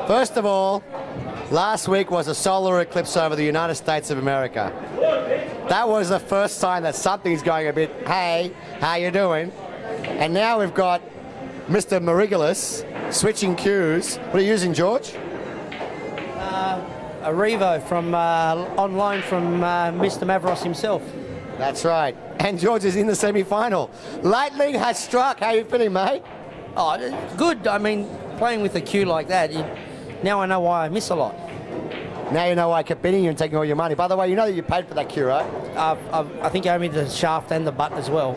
First of all, last week was a solar eclipse over the United States of America. That was the first sign that something's going a bit, hey, how you doing? And now we've got Mr. Mariglis switching cues. What are you using, George? A Revo from online from Mr. Mavros himself. That's right. And George is in the semi-final. Lightning has struck. How are you feeling, mate? Oh, good. I mean, playing with a cue like that, now I know why I miss a lot. Now you know why I kept bidding you and taking all your money. By the way, you know that you paid for that cue, right? I think you owe me the shaft and the butt as well.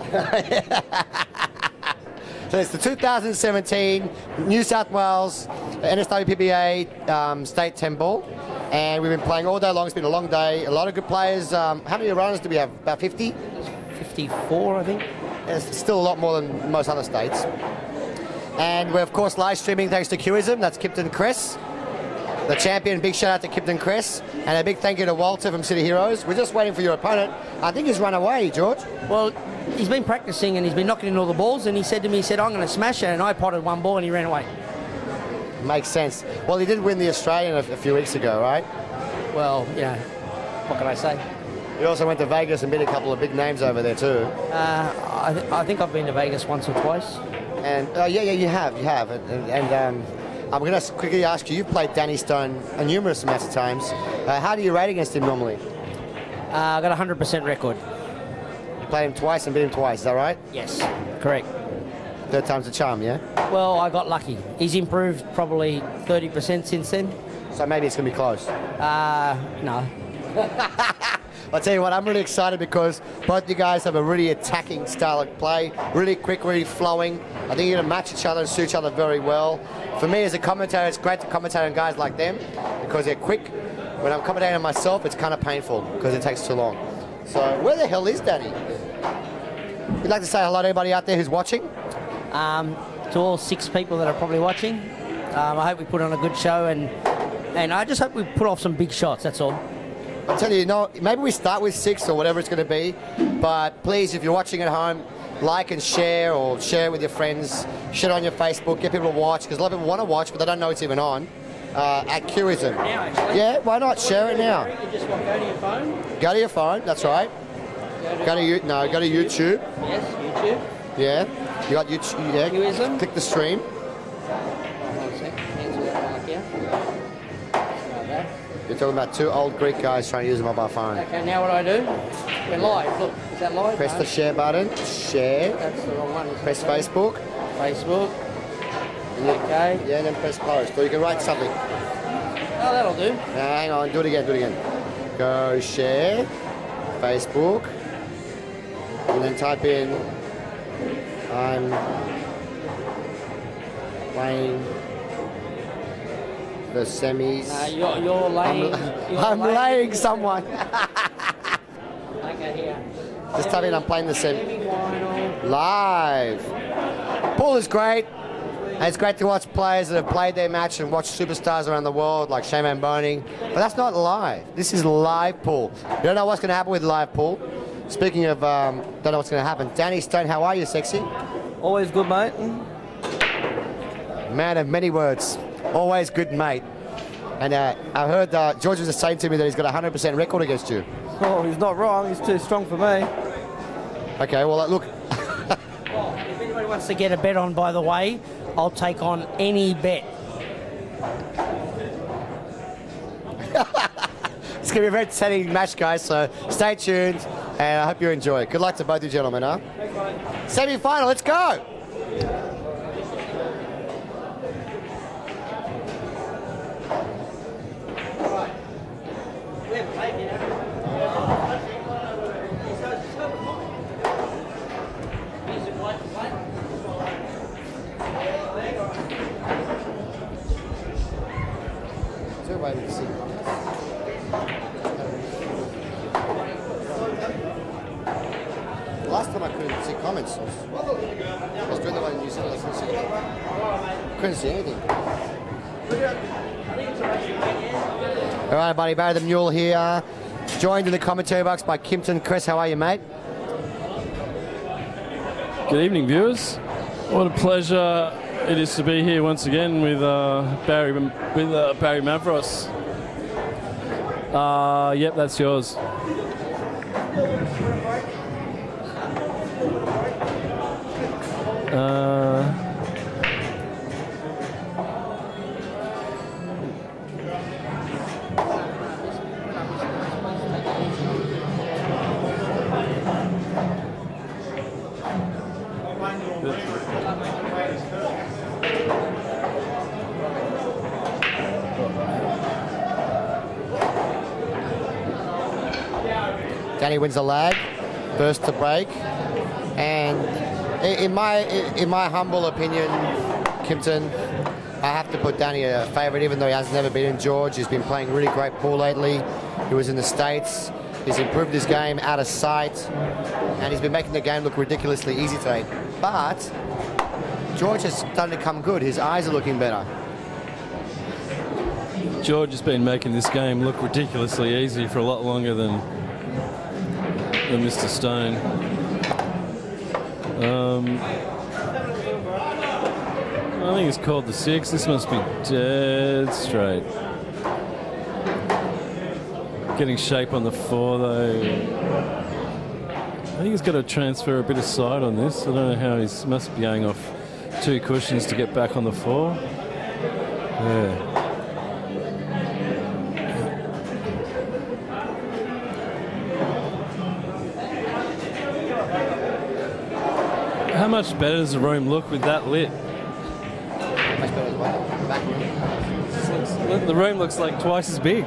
So it's the 2017 New South Wales NSW PBA State 10 Ball. And we've been playing all day long. It's been a long day. A lot of good players. How many runners do we have? About 50? 54, I think. It's still a lot more than most other states. And we're, of course, live streaming thanks to Qism. That's Kipton Cress, the champion. Big shout out to Kipton Cress. And a big thank you to Walter from City Heroes. We're just waiting for your opponent. I think he's run away, George. Well, he's been practicing and he's been knocking in all the balls. And he said to me, I'm going to smash it. And I potted one ball and he ran away. Makes sense. Well, he did win the Australian a few weeks ago, right? Well, what can I say? You also went to Vegas and beat a couple of big names over there too. I think I've been to Vegas once or twice. And yeah, you have. And I'm going to quickly ask you. You've played Danny Stone a numerous amounts of times. How do you rate against him normally? I got a 100% record. You played him twice and beat him twice. Is that right? Yes, correct. Third time's a charm, yeah? Well, I got lucky. He's improved probably 30% since then. So maybe it's going to be close. No. I'll tell you what, I'm really excited because both you guys have a really attacking style of play, really quick, really flowing. I think you're going to match each other and suit each other very well. For me as a commentator, it's great to commentate on guys like them because they're quick. When I'm commentating on myself, it's kind of painful because it takes too long. So where the hell is Danny? You'd like to say hello to everybody out there who's watching? To all 6 people that are probably watching, I hope we put on a good show and I just hope we put off some big shots, that's all. I'll tell you, maybe we start with 6 or whatever it's going to be, but please, if you're watching at home, like and share or share it with your friends, share it on your Facebook, get people to watch, because a lot of people want to watch, but they don't know it's even on, at Qism. Now, actually. Yeah, why not? Share it now. You just go to your phone. Go to your phone, that's right. Go to YouTube. Yes, YouTube. Yeah, you got YouTube, yeah. Qism. Click the stream. Hold on a sec, cancel that mic here. Like that. You're talking about 2 old Greek guys trying to use a mobile phone. Okay, now what do? We're live. Look, is that live? Press the share button. Share. That's the wrong one. Press Facebook. Facebook. Okay. Yeah, and then press post. Or you can write something. Oh, that'll do. Hang on, do it again. Go share. Facebook. And then type in, I'm playing the semis. You're laying. I'm laying someone. Okay, here. Just type in, I'm playing the Semi-final. live. Pool is great. And it's great to watch players that have played their match and watch superstars around the world like Shane Van Boning. But that's not live. This is live pool. You don't know what's going to happen with live pool. Speaking of, don't know what's going to happen. Danny Stone, how are you, sexy? Always good, mate. Man of many words. Always good, mate. And I heard George was just saying to me that he's got a 100% record against you. Oh, he's not wrong. He's too strong for me. Okay, well, look. Well, if anybody wants to get a bet on, by the way, I'll take on any bet. It's going to be a very exciting match, guys, so stay tuned, and I hope you enjoy it. Good luck to both you gentlemen, huh? Semi-final, let's go! Waiting to see. Last time I couldn't see comments. I was doing the one in New Zealand. I couldn't see anything. All right, buddy, Barry the Mule here. joined in the commentary box by Kimpton. Chris, how are you, mate? Good evening, viewers. What a pleasure it is to be here once again with Barry Mavros. Yep, that's yours. Danny wins the lag, first to break, and in my humble opinion, Kimpton, I have to put Danny a favourite, even though he has never beaten George. He's been playing really great pool lately. He was in the States. He's improved his game out of sight, and he's been making the game look ridiculously easy today. But George has started to come good. His eyes are looking better. George has been making this game look ridiculously easy for a lot longer than Mr. Stone. I think it's called the 6. This must be dead straight. Getting shape on the 4 though. I think he's got to transfer a bit of side on this. I don't know how he must be going off 2 cushions to get back on the 4. Yeah. How much better does the room look with that lit? Much better as well. Back room. The room looks like twice as big.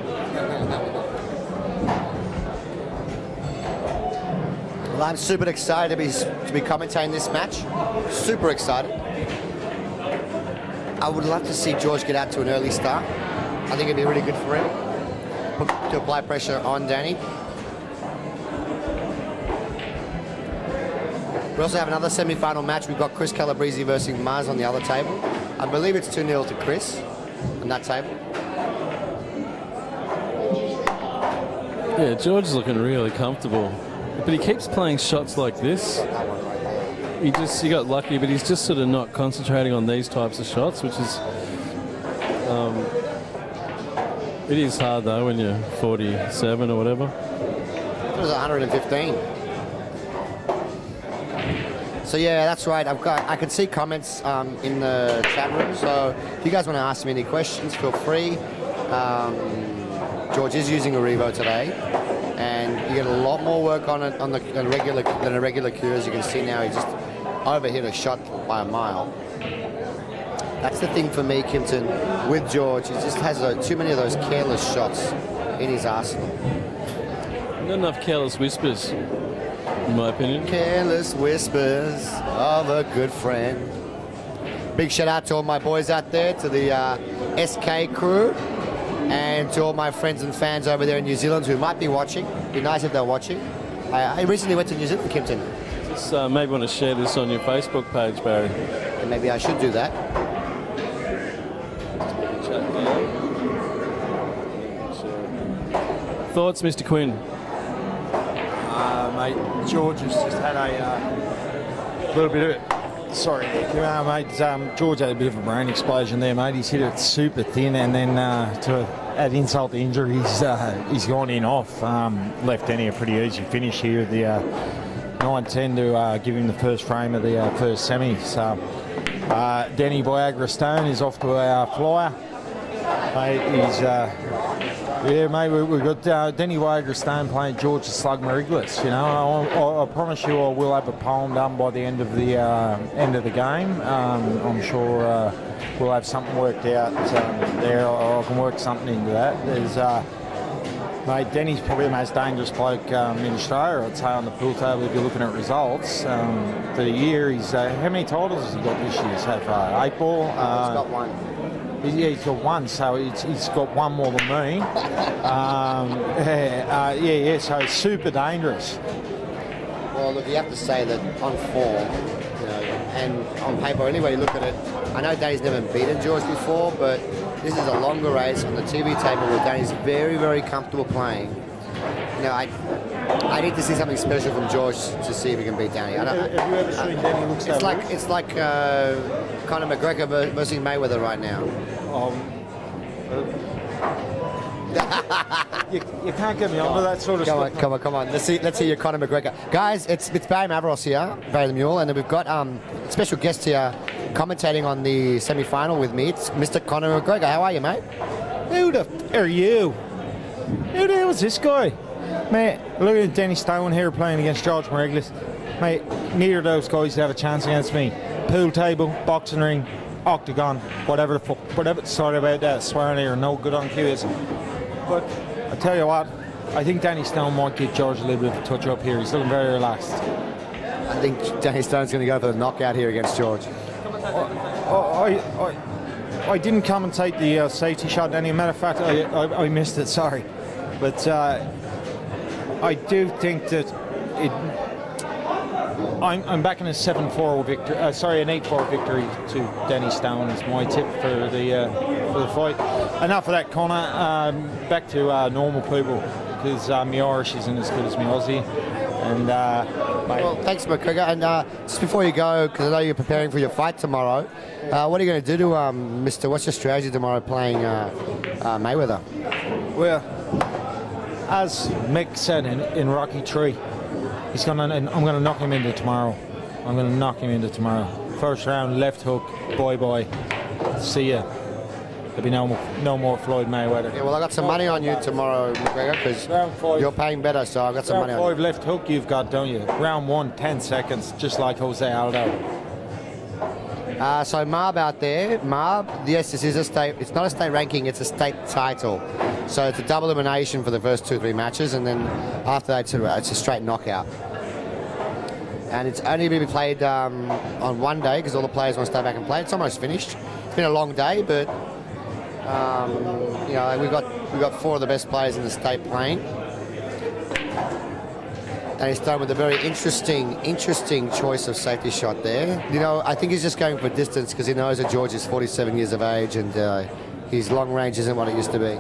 Well, I'm super excited to be commentating this match. Super excited. I would love to see George get out to an early start. I think it'd be really good for him to apply pressure on Danny. We also have another semi-final match. We've got Chris Calabrese versus Mars on the other table. I believe it's 2-0 to Chris on that table. Yeah, George is looking really comfortable. But he keeps playing shots like this. He got lucky, but he's just sort of not concentrating on these types of shots, which is... it is hard, though, when you're 47 or whatever. It was 115. So yeah, that's right. I can see comments in the chat room. So if you guys want to ask me any questions, feel free. George is using a Revo today, and you get a lot more work on it than a regular cue. As you can see now, he just overhit a shot by a mile. That's the thing for me, Kimpton, with George. He just has too many of those careless shots in his arsenal. Not enough careless whispers, in my opinion. Careless whispers of a good friend. Big shout out to all my boys out there, to the SK crew, and to all my friends and fans over there in New Zealand who might be watching. It'd be nice if they're watching. I recently went to New Zealand, Kimpton. Just maybe want to share this on your Facebook page, Barry. And maybe I should do that. Thoughts, Mr. Quinn? Mate, George has just had a little bit of... Sorry, mate. George had a bit of a brain explosion there, mate. He's hit it super thin, and then to add insult to injury, he's gone in off. Left Denny a pretty easy finish here at the 9-10 to give him the first frame of the first semi. So Denny Viagra Stone is off to our flyer. Mate, he's... yeah, mate, we've got Denny Viagra Stone playing George the Slug Mariglis. You know, I promise you I will have a poem done by the end of the game. I'm sure we'll have something worked out there, or I can work something into that. There's, mate, Denny's probably the most dangerous bloke in Australia, I'd say, on the pool table if you're looking at results. For the year, he's how many titles has he got this year so far? 8 ball. He's got 1. Yeah, he's got 1, so he's got 1 more than me. Yeah, so it's super dangerous. Well, look, you have to say that on form, you know, and on paper, anyway, you look at it, I know Danny's never beaten George before, but this is a longer race on the TV table where Danny's very, very comfortable playing. you know, I need to see something special from George to see if he can beat Danny. Have you ever seen Danny look so It's like Conor McGregor versus Mayweather right now. You can't get me onto that sort of stuff. Come on. Let's see your Conor McGregor. Guys, it's Barry Mavros here, Barry the Mule, and then we've got special guest here commentating on the semi-final with me. It's Mr. Conor McGregor. How are you, mate? Who the f are you? Who the hell is this guy? Mate, look at Denny Stone here playing against George Mariglis. Mate, neither of those guys have a chance against me. Pool table, boxing ring, octagon, whatever the fuck, whatever. Sorry about that, swearing here, no good on cue is. But I tell you what, I think Danny Stone might give George a little bit of a touch up here. He's looking very relaxed. I think Danny Stone's going to go for the knockout here against George. I didn't commentate the safety shot. Any matter of fact, I missed it. Sorry, but I do think that I'm backing a 7-4 victory. Sorry, an 8-4 victory to Danny Stone is my tip for the fight. Enough of that, Connor. Back to normal people because my Irish isn't as good as my Aussie. And well, thanks, McGregor. And just before you go, because I know you're preparing for your fight tomorrow, what are you going to do to Mr. What's your strategy tomorrow playing Mayweather? Well, as Mick said in Rocky 3, I'm going to knock him into tomorrow. I'm going to knock him into tomorrow. First round, left hook, bye. See ya. There'll be no more Floyd Mayweather. Yeah, well, I got some money on you tomorrow, McGregor, because you're paying better, so I've got some money on you. Round 5 left hook you've got, don't you? Round 1, 10 seconds, just like Jose Aldo. So Marb out there, yes, this is a state, it's not a state ranking, it's a state title. So it's a double elimination for the first 2-3 matches, and then after that it's a straight knockout. And it's only going to be played on one day, because all the players want to stay back and play. It's almost finished. It's been a long day, but you know, we've got 4 of the best players in the state playing. And he's done with a very interesting choice of safety shot there. You know, I think he's just going for distance because he knows that George is 47 years of age and his long range isn't what it used to be.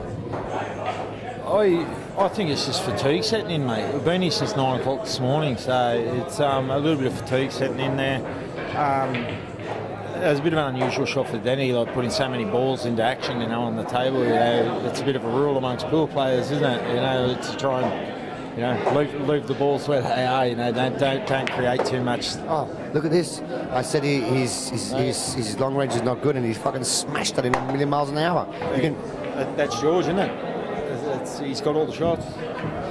I think it's just fatigue setting in, mate. We've been here since 9 o'clock this morning, so it's a little bit of fatigue setting in there. It was a bit of an unusual shot for Denny, like putting so many balls into action, you know, on the table. You know, it's a bit of a rule amongst pool players, isn't it? You know, to try and, you know, leave the balls where they are. You know, don't create too much. Oh, look at this! I said his long range is not good, and he's fucking smashed it in a million miles an hour. That's George, isn't it? He's got all the shots.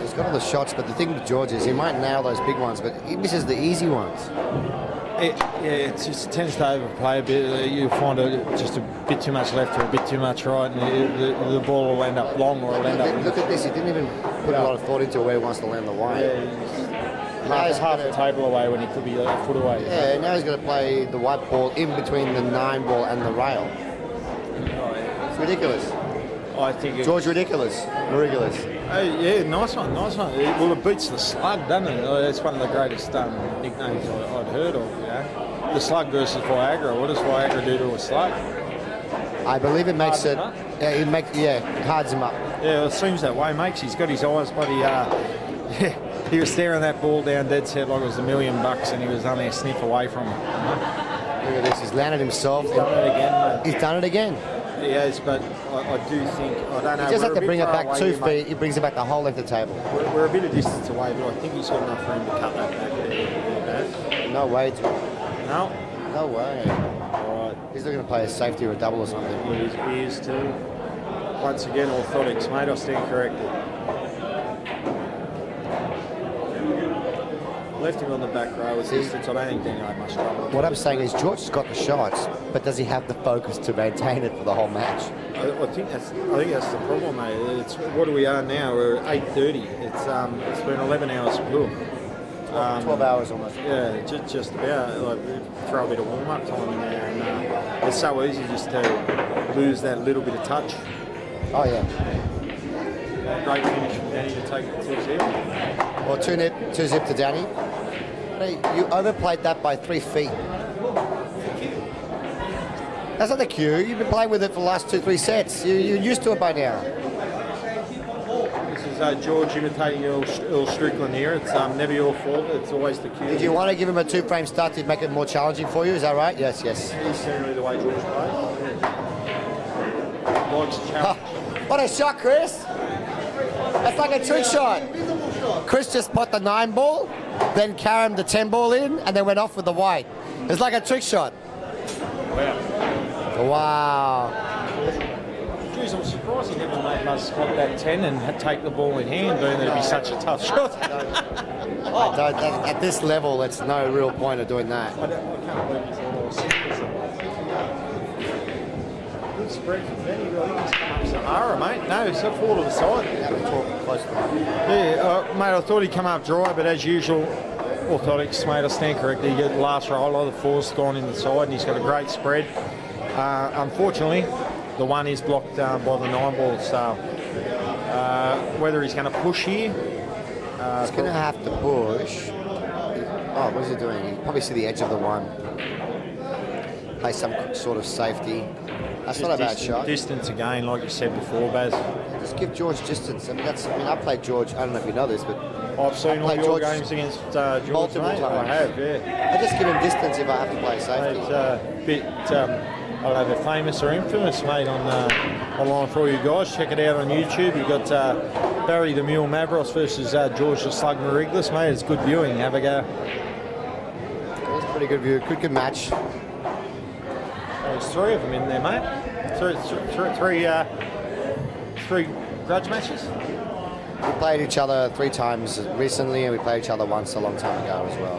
He's got all the shots, but the thing with George is he might nail those big ones, but he misses the easy ones. It just tends to overplay a bit. You find just a bit too much left or a bit too much right, and the ball will end up long or it'll end up. Look at this. He didn't even put a lot of thought into where he wants to land the white. He's half the table away when he could be a foot away. Yeah, now he's going to play the white ball in between the 9 ball and the rail. It's ridiculous. I think George Ridiculous. Yeah, nice one. Well, it beats the slug, doesn't it? It's one of the greatest nicknames I'd heard of, you know. The slug versus Viagra. What does Viagra do to a slug? I believe it makes it... hards him up. Yeah, it seems that way, mate. He's got his eyes, but he was staring that ball down dead set like it was $1 million and he was only a sniff away from it. Look at this. He's landed himself. He's done it again, mate. He's done it again. Yes, but I do think, I don't know. He just have to bring it back 2 feet. He brings it back the whole length of the table. We're a bit of distance away, but I think he's got enough room to cut that back there. No way, George. No? No way. All right. He's looking to play a safety or a double or something. He is too. Once again, orthotics, mate. I stand corrected. Left him on the back row with distance. I don't think Danny had much trouble. What I'm saying is George's got the shots, but does he have the focus to maintain it for the whole match? I think that's the problem, mate. It's what we are now. We're at 8:30. It's been 11 hours of pool. 12 hours almost. Yeah, just about. Like, throw a bit of warm-up time in there, and it's so easy just to lose that little bit of touch. Oh yeah. Great finish from Danny to take it 2-0. Well, 2-zip to Danny. You overplayed that by 3 feet. That's not the cue. You've been playing with it for the last 2-3 sets. You're used to it by now. This is George imitating Earl Strickland here. It's never your fault. It's always the cue. Did you want to give him a 2-frame start to make it more challenging for you? Is that right? Yes, yes. He's generally the way George plays. Likes a challenge. What a shot, Chris. That's like a trick shot. Chris just put the 9 ball, then carried the 10 ball in, and then went off with the white. It's like a trick shot. Wow. Jeez, I'm surprised he never made us spot that 10 and take the ball in hand, being that it'd be such a tough shot. At this level, it's no real point of doing that. I can't believe you thought I was serious. Good spread from Benny. I think he's come up Sahara, mate. No, he's up forward to the side. Yeah, mate, I thought he'd come up dry, but as usual, orthotics made us stand correctly. You get the last roll, the 4's gone in the side, and he's got a great spread. Unfortunately, the 1 is blocked by the 9 ball, so whether he's going to push here. He's going to have to push. Oh, what is he doing? He probably see the edge of the 1. Play some sort of safety. That's not a bad shot. Distance again, like you said before, Baz. Just give George distance. I mean, I played George. I don't know if you know this, but I've seen all your games against George. Multiple times. I have, yeah. I just give him distance if I have to play safety. It's a bit, I don't know, famous or infamous, mate, online for all you guys. Check it out on YouTube. You've got Barry the Mule Mavros versus George the Slug Mariglis, mate. It's good viewing. Have a go. It's pretty good view. Good match. There's 3 of them in there, mate. Three grudge matches. We played each other 3 times recently, and we played each other once a long time ago as well.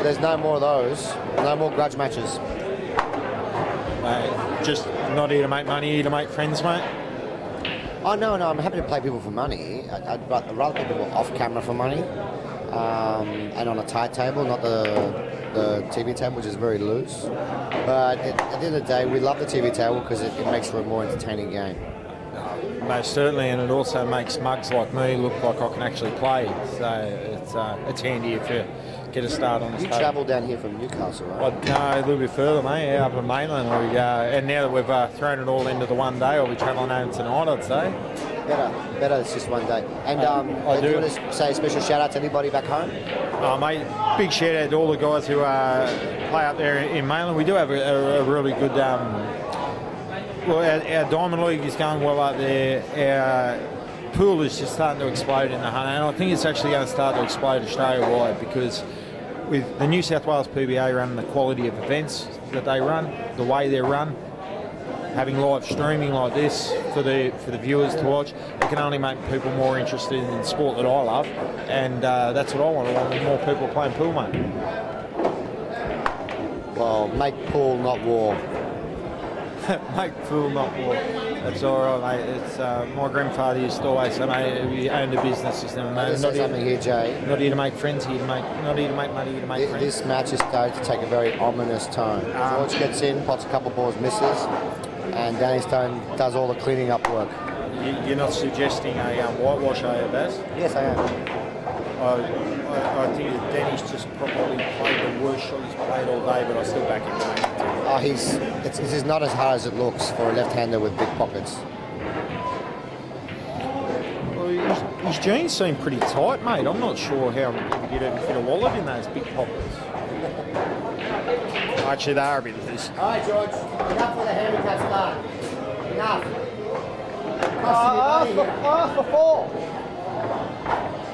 There's no more of those. No more grudge matches. Just not here to make money, here to make friends, mate. Oh, no, I'm happy to play people for money. I'd rather play people off camera for money, and on a tight table, not the TV table, which is very loose. But at the end of the day, we love the TV table because it makes for a more entertaining game. Most certainly, and it also makes mugs like me look like I can actually play. So it's handy if you get a start on the You travel down here from Newcastle, right? No, a little bit further, mate, up in mainland. And now that we've thrown it all into the one day, I'll be travelling home tonight, I'd say. Better, it's just one day. And I do you want to say a special shout out to anybody back home? Mate, big shout out to all the guys who play up there in mainland. We do have a really good... well, our Diamond League is going well up there. Our pool is just starting to explode in the hunt, and I think it's actually going to start to explode Australia-wide because with the New South Wales PBA running the quality of events that they run, the way they're run, having live streaming like this for the viewers to watch, it can only make people more interested in the sport that I love, and that's what I want. I want more people playing pool, mate. Well, make pool, not war. Make pool, not war. That's all right, mate. It's my grandfather used to always say, mate, we owned a business system, mate. Not something here, Jay. Not here to make friends, not here to make money, here to make friends. This match is starting to take a very ominous tone. George gets in, pots a couple balls, misses, and Danny Stone does all the cleaning up work. You're not suggesting a whitewash, are you, Baz? Yes, I am. I think that Danny's just probably played the worst shot he's played all day, but I still back him, mate. Oh, it's not as hard as it looks for a left-hander with big pockets. Well, his jeans seem pretty tight, mate. I'm not sure how you get fit a wallet in those big pockets. Actually, they are a bit loose. All right, George. Enough for the handicap start. Enough. Ask for 4.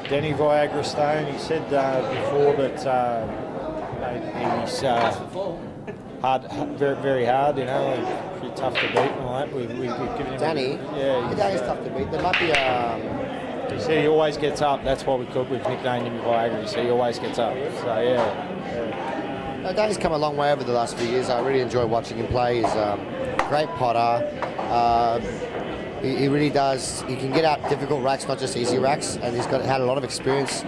Danny Viagra Stone, he said before that he's hard, very, very hard, you know, pretty tough to beat and all that. We've given him... Danny? Danny's tough to beat. There might be a... He said he always gets up. That's why we've nicknamed him Viagra. He said he always gets up. So, yeah. Danny's come a long way over the last few years. I really enjoy watching him play. He's a great potter. He really does. He can get out difficult racks, not just easy racks, and he's had a lot of experience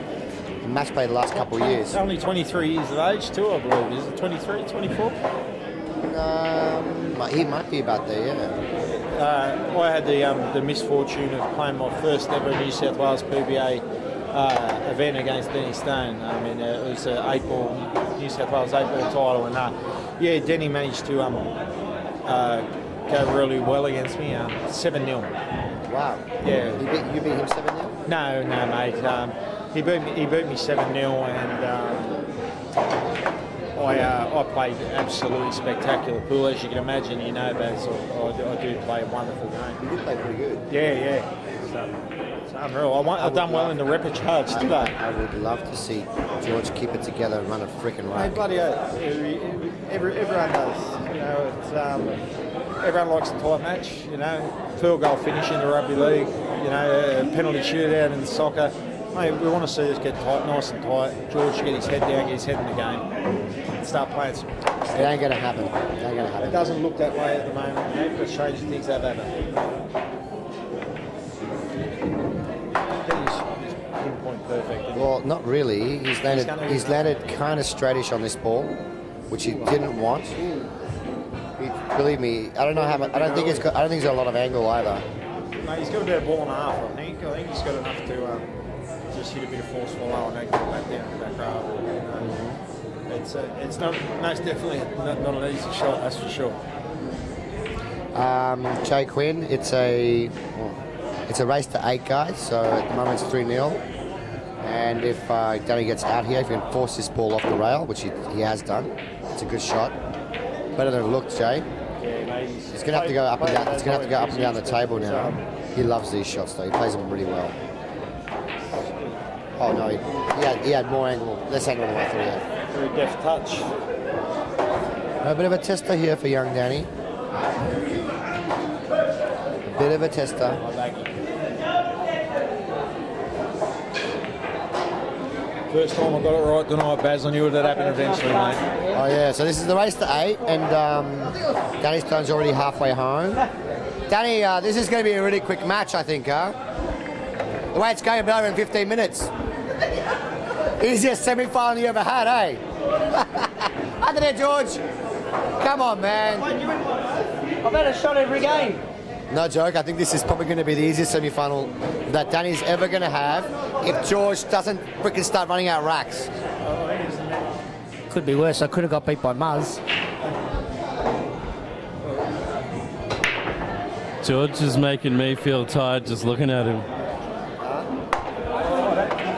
in match play the last couple of years. Only 23 years of age too, I believe. Is it 23, 24? He might be about there, yeah. I had the misfortune of playing my first ever New South Wales PBA event against Denny Stone. I mean, it was an 8-ball New South Wales 8-ball title, and Denny managed to go really well against me. 7-0. Wow. Yeah. You beat him 7-0? No, mate. He beat me 7-0, and I played absolutely spectacular pool. As you can imagine, you know, Baz, I do play a wonderful game. You did play pretty good. Yeah. So, it's unreal. I've done well in the repercharge today. I would love to see George keep it together and run a freaking Hey, rack. bloody everyone does. You know, it's everyone likes a tight match. You know, field goal finish in the rugby league. You know, a penalty shootout in the soccer. Mate, we want to see us get tight, nice and tight. George get his head down, get his head in the game, and start playing some. It ain't going to happen. It ain't going to happen. It doesn't look that way at the moment, mate, but strange things have happened. He's pinpoint perfect. Well, not really. He's landed kind of straightish on this ball, which he didn't want. Believe me, I don't know how much. I don't think he's got a lot of angle either. Mate, he's got about a ball and a half, I think. I think he's got enough to just hit a bit of force follow and then get back down to the back row. It's not most definitely not an easy shot, that's for sure. Jay Quinn, it's a race to 8, guys. So at the moment it's 3-0. And if Danny gets out here, if he can force this ball off the rail, which he has done, it's a good shot. Better than it looked, Jay. Yeah, mate, It's going to have to go up and down. It's going to have to go up and down the table now. He loves these shots, though. He plays them really well. Oh no, he had more angle, less angle than I thought he had. very deft touch. A bit of a tester here for young Danny. A bit of a tester. First time I got it right tonight, Baz. I knew that happened eventually, mate. Oh yeah, so this is the race to 8, and Danny Stone's already halfway home. Danny, this is going to be a really quick match, I think, huh? The way it's going, it'll be over in 15 minutes. Easiest semi-final you ever had, eh? Under there, George. Come on, man. I've had a shot every game. No joke, I think this is probably going to be the easiest semi-final that Danny's ever going to have if George doesn't freaking start running out racks. Could be worse. I could have got beat by Muzz. George is making me feel tired just looking at him.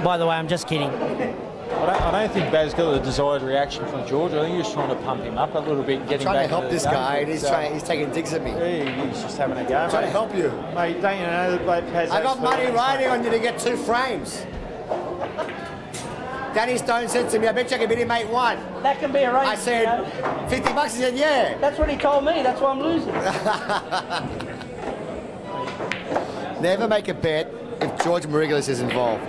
By the way, I'm just kidding. I don't think Baz got the desired reaction from George. I think he was trying to pump him up a little bit, get him Trying back to help into this the guy, game. and he's taking digs at me. Yeah, he's just having a go. Trying to help you. Mate, don't you know that Baz I got money riding on you to get 2 frames. Danny Stone said to me, I bet you I can beat him 8-1. That can be a race. I said, 50 bucks? He said, yeah. That's what he told me. That's why I'm losing. Never make a bet if George Mariglis is involved.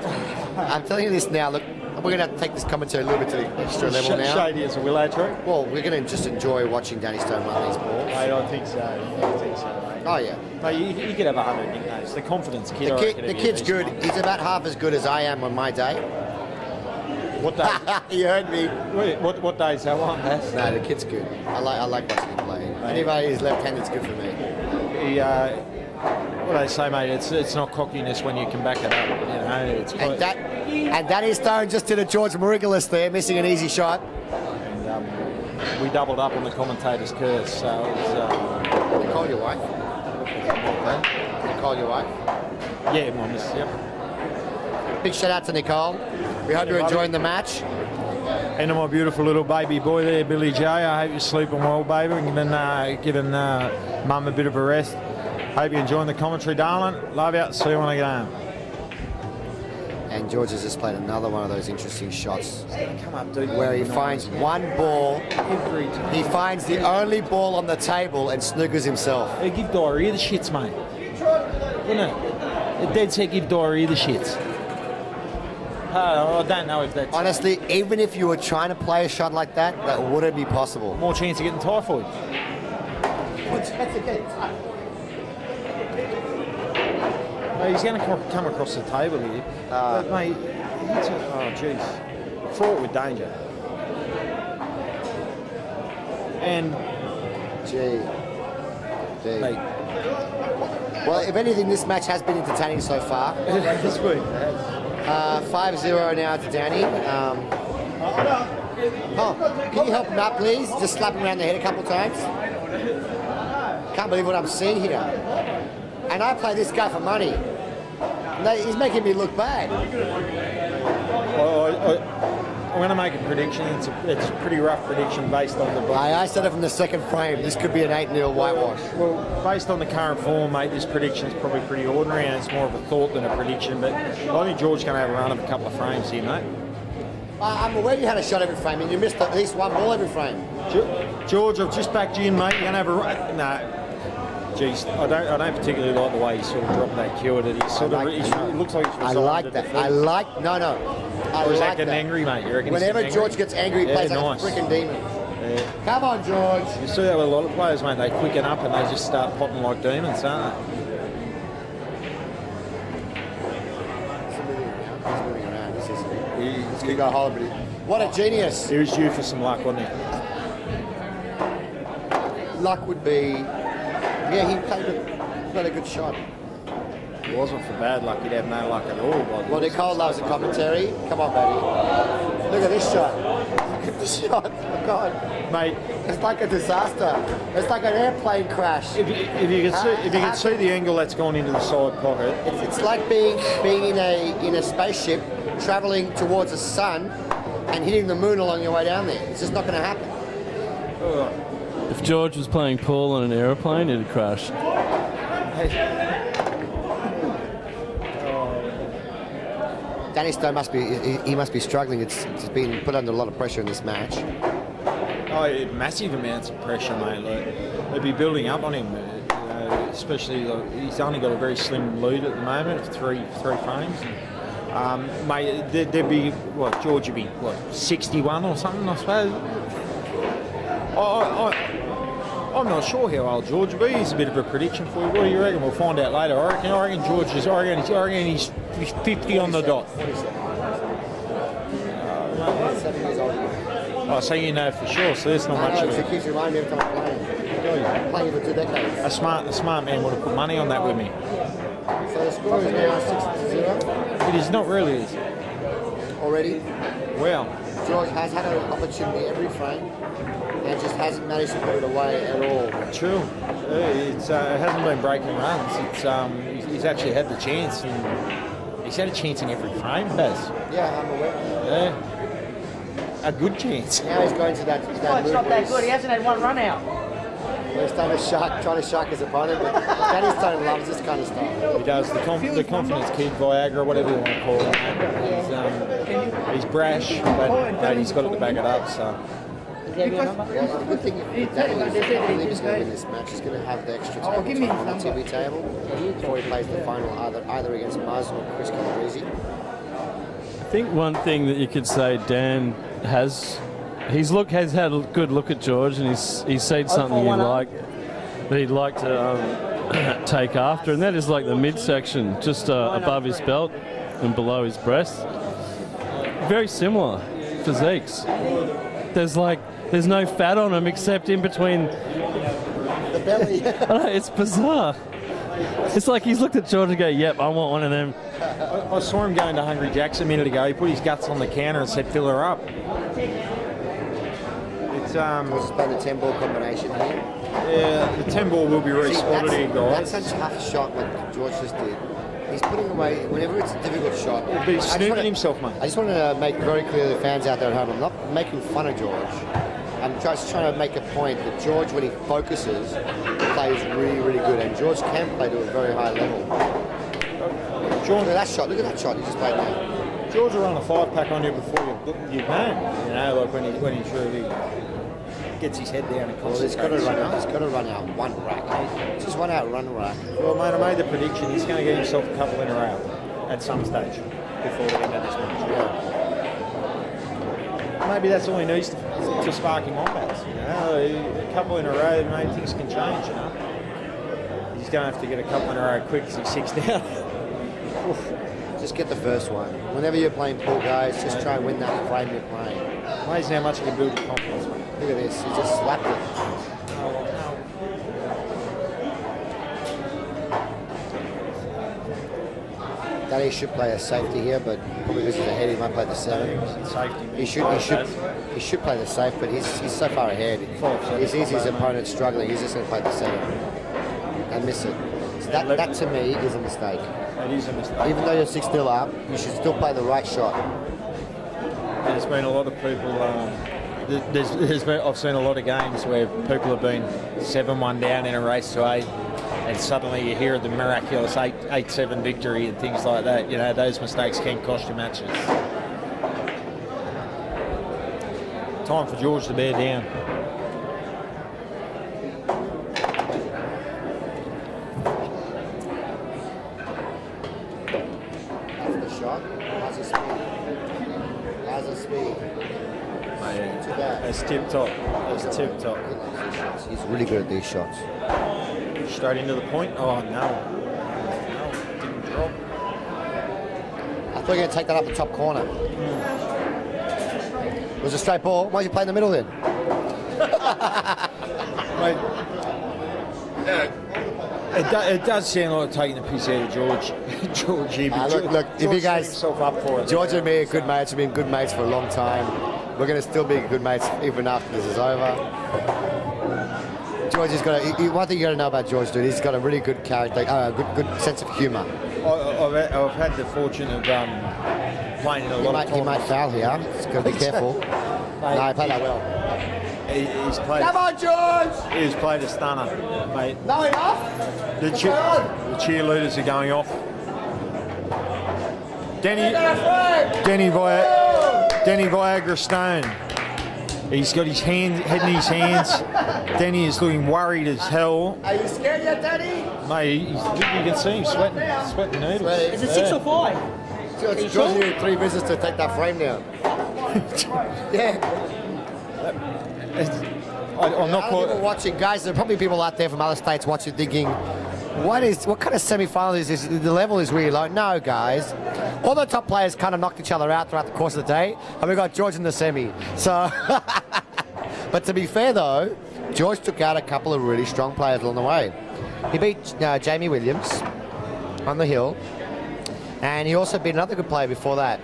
I'm telling you this now, look, we're going to have to take this commentary a little bit to the extra level now. Shady as a willow tree. Well, we're going to just enjoy watching Danny Stone run these balls. Mate, I think so. I think so, mate. Oh, yeah. Mate, you could have 100 nicknames. The confidence kid, The kid's good. He's about half as good as I am on my day. What day? You heard me. Wait, what day is that one, Baz? No, the kid's good. I like watching him play. Anybody who's left-handed's good for me. He, what do they say, mate? It's not cockiness when you can back it up. You know, it's And Danny Stone just did a George Mariglis there, missing an easy shot. And we doubled up on the commentator's curse. So it was. You call your wife? Okay. You call your wife? Yeah, my miss. Yep. Big shout out to Nicole. We hope you're enjoying the match. And to my beautiful little baby boy there, Billy J. I hope you're sleeping well, baby, and giving Mum a bit of a rest. Hope you're enjoying the commentary, darling. Love you. See you when I get home. And George has just played another one of those interesting shots Come up, dude. where he finds one ball. Every time. He finds the only ball on the table and snookers himself. Hey, give Diarrhea the shits, mate. Wouldn't it? Dead set give Diarrhea the shits. I don't know if that's Honestly, even if you were trying to play a shot like that, that wouldn't be possible. more chance of getting typhoid. Mate, he's going to come across the table here. But, mate, oh, jeez. Fraught with danger. And, Gee. mate, Well, if anything, this match has been entertaining so far. this week. 5-0 now to Danny. Can you help him out, please? Just slap him around the head a couple times. can't believe what I'm seeing here. And I play this guy for money. He's making me look bad. I'm going to make a prediction. It's a pretty rough prediction based on the... I said it from the second frame. This could be an 8-0 whitewash. Well, based on the current form, mate, this prediction is probably pretty ordinary, and it's more of a thought than a prediction. But I think George's going to have a run of a couple of frames here, mate. I'm aware you had a shot every frame, and you missed at least one ball every frame. George, I've just backed you in, mate. You're going to have a run. No. Jeez, I don't particularly like the way he sort of dropped that cue. It looks like he's... I like that. I like... No. Or is that getting angry, mate? You reckon whenever George gets angry, he plays like nice. a freaking demon. Yeah. Come on, George. You see that with a lot of players, mate. They quicken up and they just start popping like demons, don't they? He's moving around. This is... He's going to go hold it. What a genius. He was due for some luck, wasn't he? Luck would be... Yeah, he played a good shot. It wasn't for bad luck. He'd have no luck at all. Well, Nicole loves the commentary. Come on, baby. Look at this shot. Look at this shot. Oh, God. Mate, it's like a disaster. It's like an airplane crash. If you can see the angle that's gone into the side pocket. It's like being in a spaceship travelling towards the sun and hitting the moon along your way down there. It's just not going to happen. If George was playing pool on an aeroplane, it'd crash. Danny Stone must be struggling. It's been put under a lot of pressure in this match. Oh, massive amounts of pressure, mate. Like, they'd be building up on him, especially he's only got a very slim lead at the moment of three frames. Mate, there'd be George would be 61 or something, I suppose. I'm not sure how old George will be. He's a bit of a prediction for you. What do you reckon? We'll find out later. I reckon George is. I reckon he's 50 on the dot. Oh, so you know for sure. So there's not much of it. It keeps reminding me every time I'm playing. Playing for 2 decades. A smart man would have put money on that with me. So the score is now 6-0. It is not really, is it? Already. Well, George has had an opportunity every frame. And just hasn't managed to put it away at all. True. It hasn't been breaking runs. He's actually had the chance, and he's had a chance in every frame, Baz. Yeah, I'm aware. Yeah. A good chance. Now he's going to that it's not that good. He hasn't had one run out. He's trying to shark his opponent. But Danny Stone loves this kind of stuff. He does. The confidence kid, Viagra, whatever you want to call it. He's brash, but he's got it to back it up. So. The good thing is Danny is going to win this match. He's going to have the extra table time on the TV table before he plays the final either against Muzz or Chris Calabrese. I think one thing that you could say Dan has had a good look at George, and he's said something he'd like to take after, and that is like the midsection, just above his belt and below his breast. Very similar physiques. There's no fat on him except in between the belly. It's bizarre. It's like he's looked at George and go, yep, I want one of them. I saw him going to Hungry Jack's a minute ago. He put his guts on the counter and said, fill her up. It's about the 10-ball combination here. Yeah, the 10-ball will be respotted here, guys. That's such a tough shot like George just did. He's putting away, whenever it's a difficult shot. He's snooping himself, mate. I just want to make very clear to the fans out there at home, I'm not making fun of George. I'm just trying to make a point that George, when he focuses, plays really, really good. And George can play to a very high level. Look at that shot. Look at that shot he just played now. George will run a 5-pack on you before you can. You know, like when he truly gets his head down and concentrates. Well, he's got to run out one rack. Just run out one rack. Well, mate, I made the prediction. He's going to get himself a couple in a row at some stage before the end of this match. Yeah. Maybe that's all he needs to spark him on, Baz. You know, a couple in a row, maybe things can change. You know, he's going to have to get a couple in a row quick as he's 6 down. Just get the first one. Whenever you're playing pool, guys, just try and win that frame you're playing. Amazing how much he can build your confidence. Look at this. He just slapped it. Daddy should play a safety here, but probably because he's ahead, he might play the 7. He should play the safe, but he's so far ahead. He sees his opponent struggling. He's just going to play the 7. and miss it. So that to me is a mistake. It is a mistake. Even though you're 6-0 up, you should still play the right shot. There's been a lot of people. I've seen a lot of games where people have been 7-1 down in a race to 8, and suddenly you hear the miraculous 8-7 victory and things like that. You know, those mistakes can cost you matches. Time for George to bear down. That's the shot. How's his speed? How's his speed? Too bad. It's tip top. It's tip top. He's really good at these shots. Straight into the point. Oh no. No, didn't drop. I thought you were going to take that up the top corner. It was a straight ball. Why'd you play in the middle then? Mate, it does sound like taking the piss out of George here. But look, if you George guys, set himself up for it. George and me are good mates. We've been good mates for a long time. We're going to still be good mates even after this is over. George has got one thing you got to know about George, dude. He's got a really good character, good sense of humour. I've had the fortune of playing in a lot of He might foul here. He's got to be careful. No, he played that well. He's played. Come on, George! He's played a stunner, mate. No, enough. The cheerleaders are going off. Denny Viagra Stone. He's got his head in his hands. Denny is looking worried as hell. Are you scared yet, Danny? Mate, you can see him sweating needles. Is it 6 or 5? George needed 3 visits to take that frame down. Yeah. I'm not People quite. watching, guys. There are probably people out there from other states watching, thinking, "What kind of semi-final is this? The level is really low." No, guys. All the top players kind of knocked each other out throughout the course of the day, and we got George in the semi. So, but to be fair though, George took out a couple of really strong players along the way. He beat Jamie Williams on the hill, and he also beat another good player before that.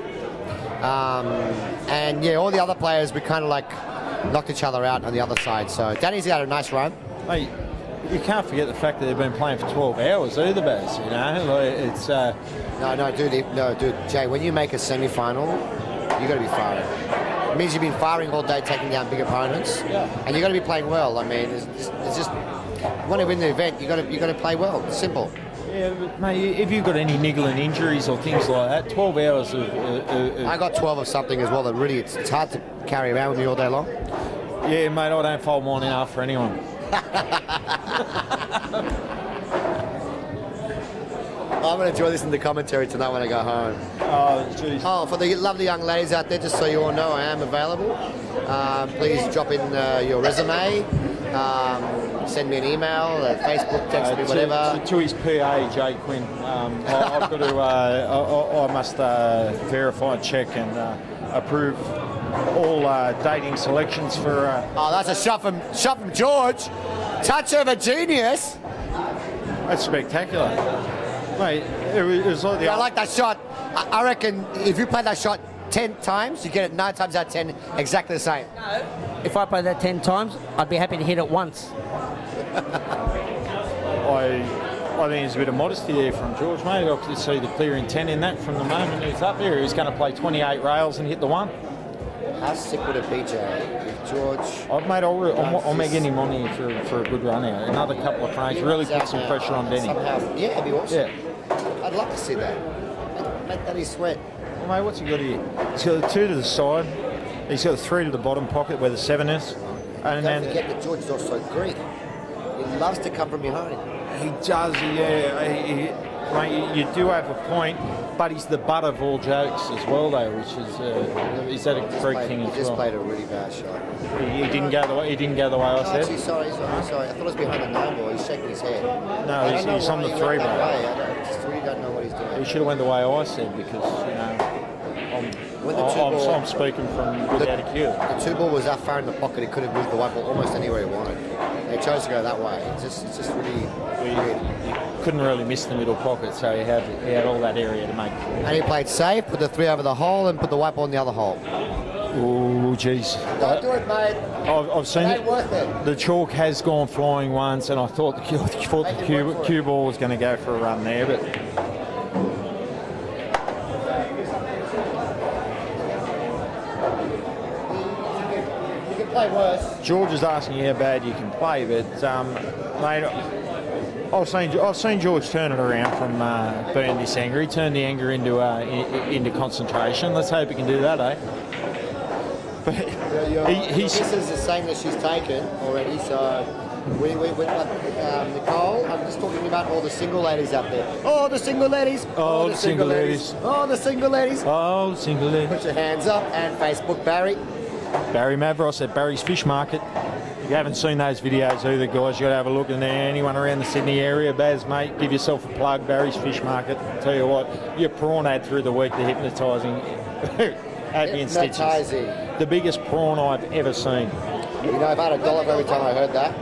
And yeah, all the other players we kind of like knocked each other out on the other side. So Danny's got a nice run. Mate, you can't forget the fact that they've been playing for 12 hours either, Baz. You know, like it's. No, dude. Jay, when you make a semi-final, you got to be firing. It means you've been firing all day, taking down big opponents, and you got to be playing well. I mean, it's just you want to win the event, you got to play well. It's simple. Yeah, but mate, if you've got any niggling injuries or things like that, 12 hours of I got 12 of something as well that really it's hard to carry around with me all day long. Yeah, mate, I don't fold mine out for anyone. I'm going to enjoy this in the commentary tonight when I go home. Oh, jeez. Oh, for the lovely young ladies out there, just so you all know, I am available. Please drop in your resume, send me an email, Facebook, text me, whatever. To his PA, Jay Quinn. I've got to. I must verify, check, and approve all dating selections for. Oh, that's a shot from George. Touch of a genius. That's spectacular, mate. It was like the. I like that shot. I reckon if you play that shot 10 times, you get it 9 times out of 10 exactly the same. No. If I played that 10 times, I'd be happy to hit it once. I think there's a bit of modesty there from George, mate. I could see the clear intent in that from the moment he was up there. He was going to play 28 rails and hit the one. How sick would it be, Jay, if George... I'll make any money for a good run out. Another couple of frames, really put some pressure on Denny. Yeah, it'd be awesome. Yeah. I'd love to see that. Make Danny sweat. Well, mate, what's he got here? He's got the 2 to the side. He's got the 3 to the bottom pocket where the 7 is. And Don't forget that George is also Greek. He loves to come from behind. He does, yeah. Mate, you do have a point, but he's the butt of all jokes as well, though, which is that a Greek thing as well? He just played a really bad shot. He didn't go the way. He didn't go the way I said. Actually, sorry. I thought it was behind the 9 ball. He's shaking his head. No, he's on the 3, bro. I just really don't know what he's doing. He should have went the way I said because I'm speaking from without a cue. The 2 ball was that far in the pocket. He could have moved the white ball almost anywhere he wanted. He chose to go that way. It's just really weird. Couldn't really miss the middle pocket, so he had all that area to make. And he played safe, put the 3 over the hole, and put the white ball in the other hole. Ooh, Oh, geez. Don't do it, mate. I've seen It it. ain't worth it. The chalk has gone flying once, and I thought the cue ball was going to go for a run there, but You can play worse. George is asking how bad you can play, but mate, I've seen George turn it around from being this angry, turn the anger into concentration. Let's hope he can do that, eh? But Your he's missus is saying that she's taken already, so Nicole, I'm just talking about all the single ladies out there. Oh, the single ladies. Oh, the single ladies. Oh, the single ladies. oh single leg. Put your hands up. And Facebook, Barry. Barry Mavros at Barry's Fish Market. If you haven't seen those videos either, guys, you got to have a look in there. Anyone around the Sydney area, Baz, mate, give yourself a plug. Barry's Fish Market. Tell you what, your prawn ad through the week, the hypnotising. Had me in stitches. Hypnotising. The biggest prawn I've ever seen. You know, I've had $1 every time I heard that.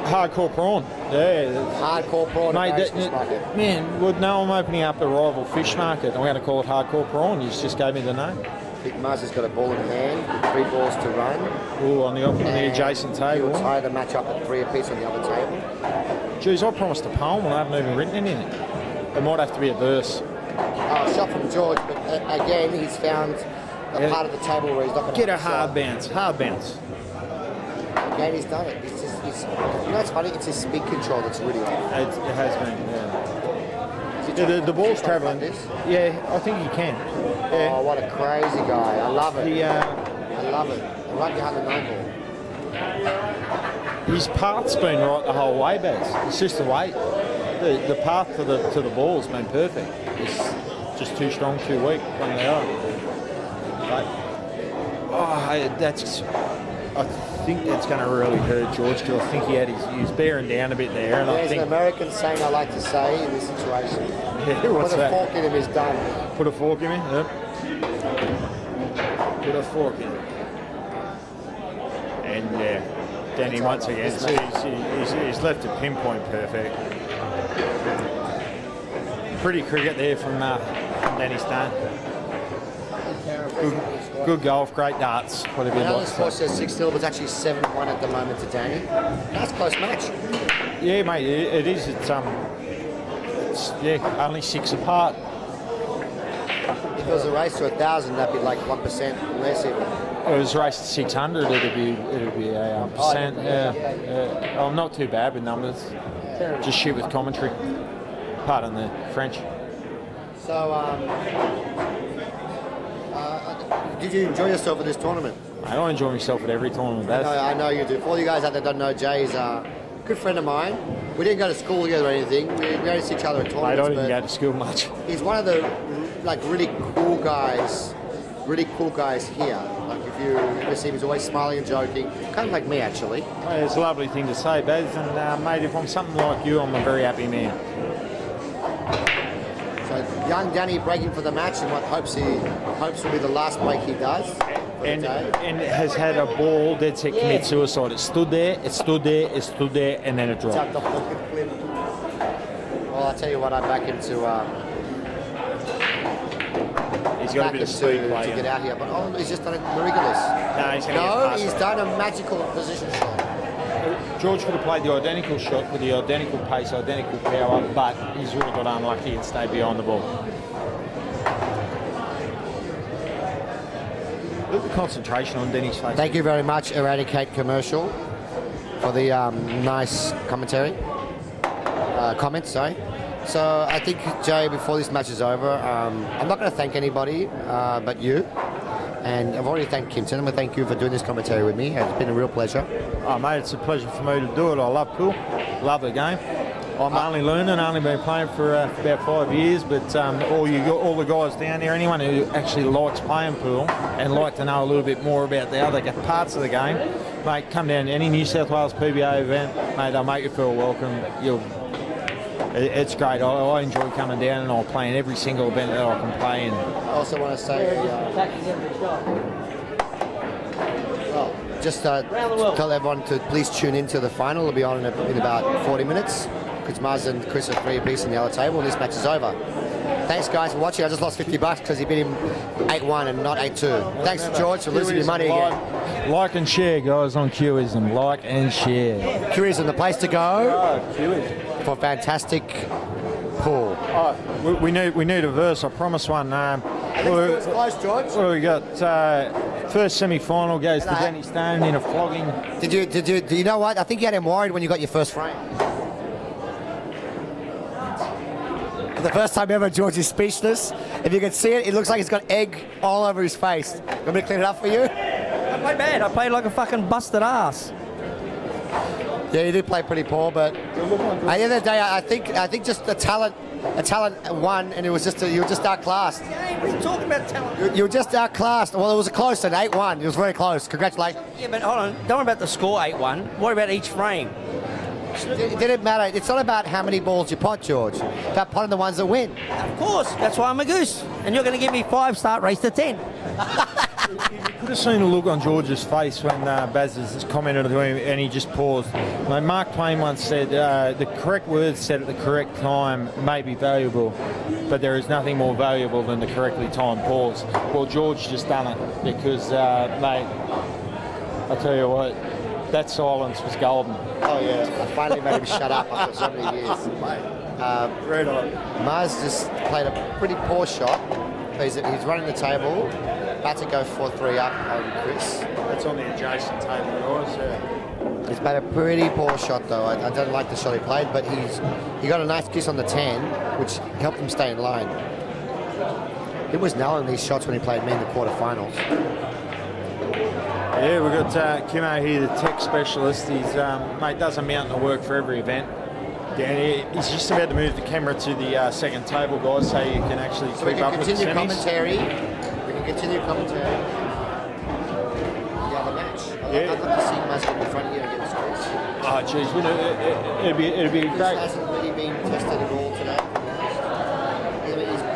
Hardcore prawn. Yeah. Hardcore prawn Mate, at Barry's Fish Market. man, would know I'm opening up a rival fish market. I'm going to call it Hardcore Prawn. You just gave me the name. Big Muzz has got a ball in hand with 3 balls to run. Oh, on the And adjacent He'll table. tie the match up at 3 apiece on the other table. Geez, I promised a poem and I haven't even written it in it. It might have to be a verse. Shot from George, but again, he's found a part of the table where he's not going to Get a hard bounce. Hard bounce. Again, he's done it. You know what's funny? It's his speed control that's really off. It has been, yeah. The ball's travelling. Like this? Yeah, I think he can. Yeah. Oh, what a crazy guy. I love it. He, I love it. Right behind the 9 ball. his path's been right the whole way, Baz. It's just the weight. The path to the ball's been perfect. It's just too strong, too weak when they are. But, I think that's going to really hurt George, because I think he was bearing down a bit there. And There's I think an American saying I like to say in this situation. Yeah, what's Put a that? fork in him is done. Put a fork in me? Yep. Put a fork in. And yeah, Danny once again, he's left it pinpoint perfect. Pretty cricket there from Danny Stone. Good golf, great darts. Whatever you Now like. the score says 6-0, but it's actually 7-1 at the moment to Danny. That's a close match. Yeah, mate, it is. It's only 6 apart. If it was a race to 1,000, that'd be like 1% less even. It was raced to 600. It'd be a percent. Oh, not too bad with numbers. Just shit with commentary. Pardon the French. So, did you enjoy yourself at this tournament? I don't enjoy myself at every tournament. I know you do. For all you guys out there that don't know, Jay's a good friend of mine. We didn't go to school together or anything. We only see each other at I tournaments. don't even go to school much. He's one of the really cool guys here. Like if you ever see him, he's always smiling and joking. Kind of like me, actually. Well, it's a lovely thing to say, Baz. And mate, if I'm something like you, I'm a very happy man. So young Danny breaking for the match, and what hopes will be the last break he does. And has had a ball dead set commit suicide. It stood there, and then it dropped. Jumped off the cliff. Well, I'll tell you what, I'm back into. He's got a bit of speed play. to get out here, but he's just done a Mariglis. No, he's going to get past he's it. done a magical position shot. George could have played the identical shot with the identical pace, identical power, but he's really got unlucky and stayed behind the ball. Look at the concentration on Denny's face. Thank you very much, Eradicate Commercial, for the nice commentary. Comments, sorry. So I think, Jay, before this match is over, I'm not going to thank anybody but you. And I've already thanked Kimson. I'm going to thank you for doing this commentary with me. It's been a real pleasure. Oh, mate, it's a pleasure for me to do it. I love pool, love the game. I'm only learning, only been playing for about 5 years, but all the guys down there, anyone who actually likes playing pool and like to know a little bit more about the other parts of the game, mate, come down to any New South Wales PBA event, mate, they'll make you feel welcome. It's great. I enjoy coming down and I'll play in every single event that I can play in. I also want to say, just tell everyone to please tune into the final. It'll be on in about 40 minutes because Maz and Chris are 3 apiece on the other table and this match is over. Thanks, guys, for watching. I just lost $50 because he beat him 8-1 and not 8-2. Thanks, George, for losing your money again. Like and share, guys, on Qism. Like and share. Qism, the place to go Qism. for fantastic pool. Oh, we need a verse. I promised one. It's close, George. What do we got? First semi-final goes to Danny Stone in a flogging. Do you know what? I think you had him worried when you got your first frame. For the first time ever, George is speechless. If you can see it, it looks like he's got egg all over his face. Want me to clean it up for you? I played bad. I played like a fucking busted ass. Yeah, you did play pretty poor, but at the end of the day, I think just the talent won, and it was just you were just outclassed. What are you talking about talent? You were just outclassed. Well, it was a close, an 8-1. It was very close. Congratulations. Yeah, but hold on. Don't worry about the score 8-1. Worry about each frame. It didn't matter. It's not about how many balls you pot, George. It's about potting the ones that win. Of course. That's why I'm a goose. And you're going to give me 5 start race to 10. You could have seen the look on George's face when Baz has commented to him and he just paused. Mark Twain once said, the correct words said at the correct time may be valuable, but there is nothing more valuable than the correctly timed pause. Well, George just done it because, mate, I tell you what, that silence was golden. Oh, yeah. I finally made him shut up after so many years. Mars just played a pretty poor shot. He's running the table. About to go 4-3 up on Chris. That's on the adjacent table, guys. Yeah. He's made a pretty poor shot, though. I don't like the shot he played, but he got a nice kiss on the 10, which helped him stay in line. He was nailing these shots when he played me in the quarterfinals. Yeah, we've got Kimo here, the tech specialist. He's mate does a mountain of work for every event. Yeah, he's just about to move the camera to the second table, guys, so you can actually keep up with the semis. Commentary. We can continue commentary. The other match. I'd love to see Maz in the front here against Chris. Oh, geez, it'd be Chris great. hasn't really been tested at all today.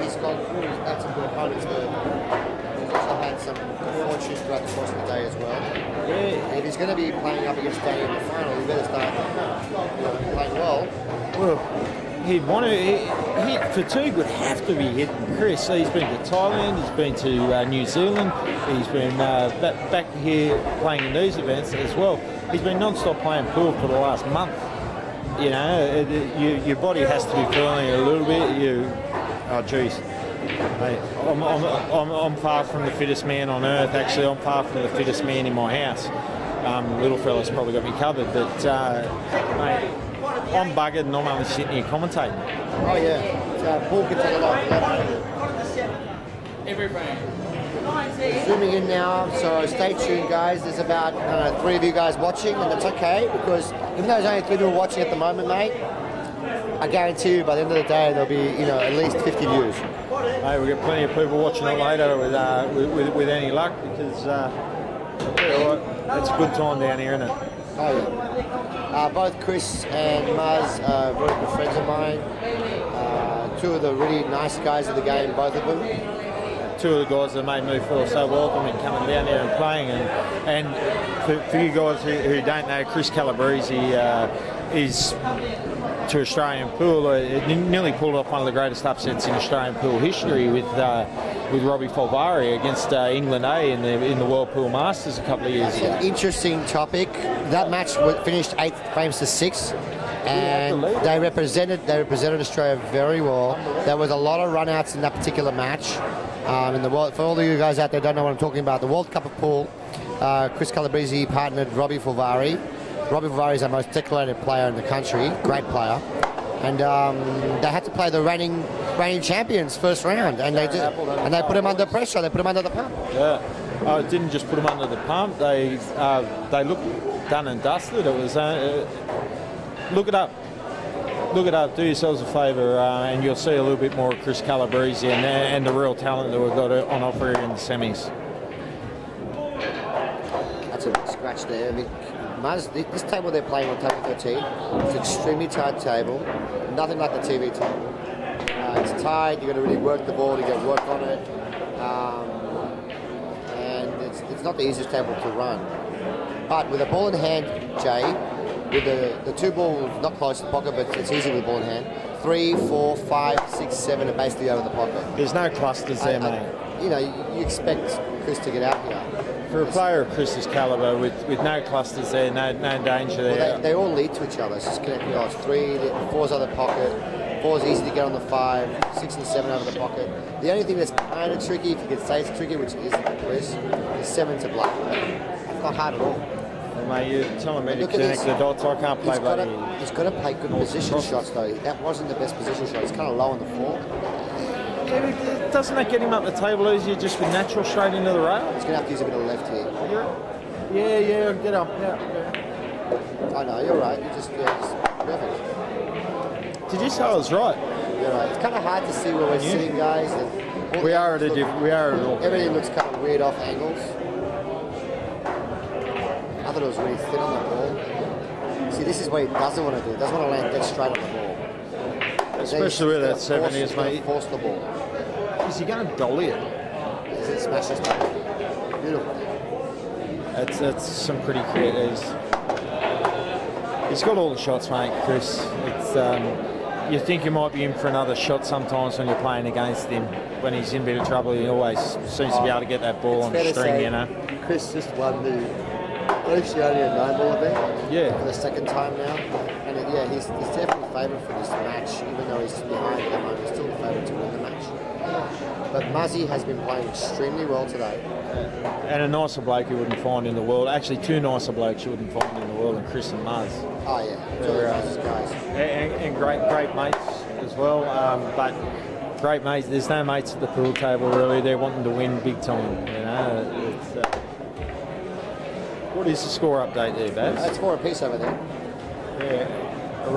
He's gone through. He's had some good opponents, but he's also had some fortune throughout the course of the day as well. Yeah. If he's going to be playing up against Danny in the final, he better start playing well. Well, he'd want to hit fatigue would have to be hitting Chris. He's been to Thailand, he's been to New Zealand, he's been back here playing in these events as well. He's been non-stop playing pool for the last month. You know, your body has to be feeling it a little bit. Oh, geez. Mate, I'm far from the fittest man on earth. Actually, I'm far from the fittest man in my house. Little fella's probably got me covered, but mate, I'm buggered and I'm only sitting here commentating. Oh yeah, Paul can take a lot. Every frame. Zooming in now, so stay tuned, guys. There's about 3 of you guys watching, and that's okay because even though there's only 3 people watching at the moment, mate, I guarantee you by the end of the day there'll be at least 50 views. Hey, we've got plenty of people watching it later with any luck because I'll tell you what, it's a good time down here, isn't it? Oh yeah. Both Chris and Maz are very good friends of mine. 2 of the really nice guys of the game, both of them. 2 of the guys that made me feel so welcome in coming down here and playing. And for you guys who don't know, Chris Calabrese is to Australian pool. It nearly pulled off one of the greatest upsets in Australian pool history with Robbie Folvari against England A in the World Pool Masters a couple of years ago. Interesting topic. That match finished 8 frames to 6. And they represented Australia very well. There was a lot of run-outs in that particular match. In the world, for all of you guys out there who don't know what I'm talking about, the World Cup of Pool, Chris Calabrese partnered Robbie Folvari. Robbie Folvari is our most decorated player in the country, great player. And they had to play the reigning champions first round, and they did, and they put him under pressure. They put him under the pump. Yeah, it didn't just put him under the pump. They looked done and dusted. It was look it up. Look it up, do yourselves a favour, and you'll see a little bit more of Chris Calabrese and the real talent that we've got on offer here in the semis. That's a scratch there. I mean, this table they're playing on table 13, it's an extremely tight table, nothing like the TV table. It's tight, you've got to really work the ball to get work on it, and it's not the easiest table to run. But with a ball in hand, Jay, with the two balls not close to the pocket, but it's easy with ball in hand. 3, 4, 5, 6, 7 are basically over the pocket. There's no clusters there, mate. You know, you expect Chris to get out here. For a player of Chris's calibre, with no clusters there, no danger there. Well, they all lead to each other. It's just connecting guys. 3, 4's over the pocket. 4's easy to get on the 5. 6 and 7 over the pocket. The only thing that's kind of tricky, if you could say it's tricky, which isn't Chris, is 7 to black. It's not hard at all. Mate, you're telling me to connect the dots. I can't play bloody. He's got to play good position shots, though. That wasn't the best position shot. He's kind of low on the floor. Yeah, doesn't that get him up the table easier just with natural straight into the rail? He's going to have to use a bit of left here. Yeah, get up. Yeah. I know, you're right. You're just perfect. Did you say I was right? You're right. It's kind of hard to see where we're sitting, guys. We are at a different. We are at all. Everything looks kind of weird off angles. I thought it was really thin on the ball. See, this is what he doesn't want to do. He doesn't want to land dead straight on the ball. Especially where that 7 is, mate. Force the ball. Is he going to dolly it? It smashes back. Beautiful. That's some pretty creative. He's got all the shots, mate, Chris. It's you think you might be in for another shot sometimes when you're playing against him. When he's in a bit of trouble, he always seems to be able to get that ball on the string, you know. Chris just won the Oceania 9-ball event for the second time now. And he's definitely favoured for this match, even though he's behind at the moment. He's still favoured to win the match. But Muzzy has been playing extremely well today. And a nicer bloke you wouldn't find in the world. Actually, two nicer blokes you wouldn't find in the world than Chris and Muzz. Oh, yeah. They're guys. And great mates as well. But great mates. There's no mates at the pool table, really. They're wanting to win big time. You know, what is the score update there, Babs? It's 4 apiece over there. Yeah, a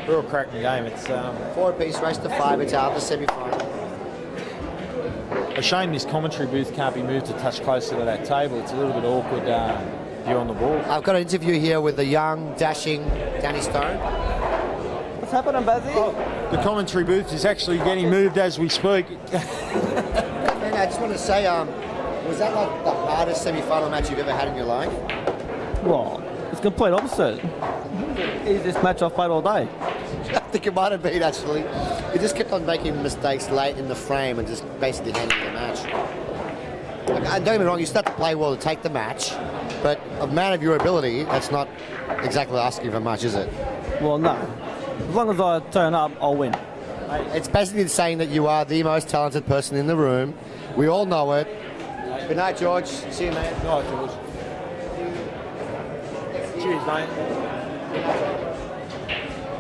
real cracking game. It's 4 apiece, race to 5. It's out of the semi-final. A shame this commentary booth can't be moved a touch closer to that table. It's a little bit awkward view on the ball. I've got an interview here with the young, dashing Danny Stone. What's happening, Bazzy? The commentary booth is actually getting moved as we speak. Man, I just want to say, was that like the hardest semi-final match you've ever had in your life? Well, it's complete opposite. Easiest match I've played all day. I think it might have been, actually. You just kept on making mistakes late in the frame and just basically handing the match. Like, don't get me wrong, you still have to play well to take the match, but a man of your ability, that's not exactly asking for much, is it? Well, no. As long as I turn up, I'll win. It's basically saying that you are the most talented person in the room. We all know it. Good night, George. See you, mate. Good night, George. Cheers, mate.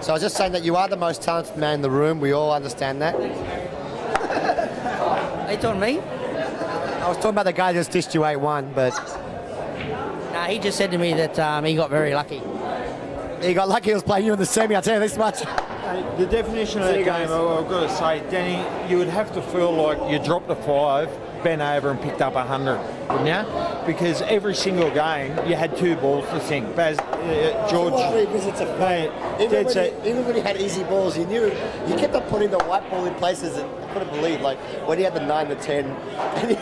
So I was just saying that you are the most talented man in the room. We all understand that. Are you talking to me? I was talking about the guy that just dished you 8-1, but... Nah, he just said to me that he got very lucky. He got lucky he was playing you in the semi, I'll tell you this much. The definition of that game, I've got to say, Danny, you would have to feel like you dropped a 5, bent over and picked up 100, wouldn't you? Because every single game, you had 2 balls to sink. George... It's a fact. Even when he had easy balls, you knew... You kept on putting the white ball in places that I couldn't believe. Like, when he had the 9, the 10, and he...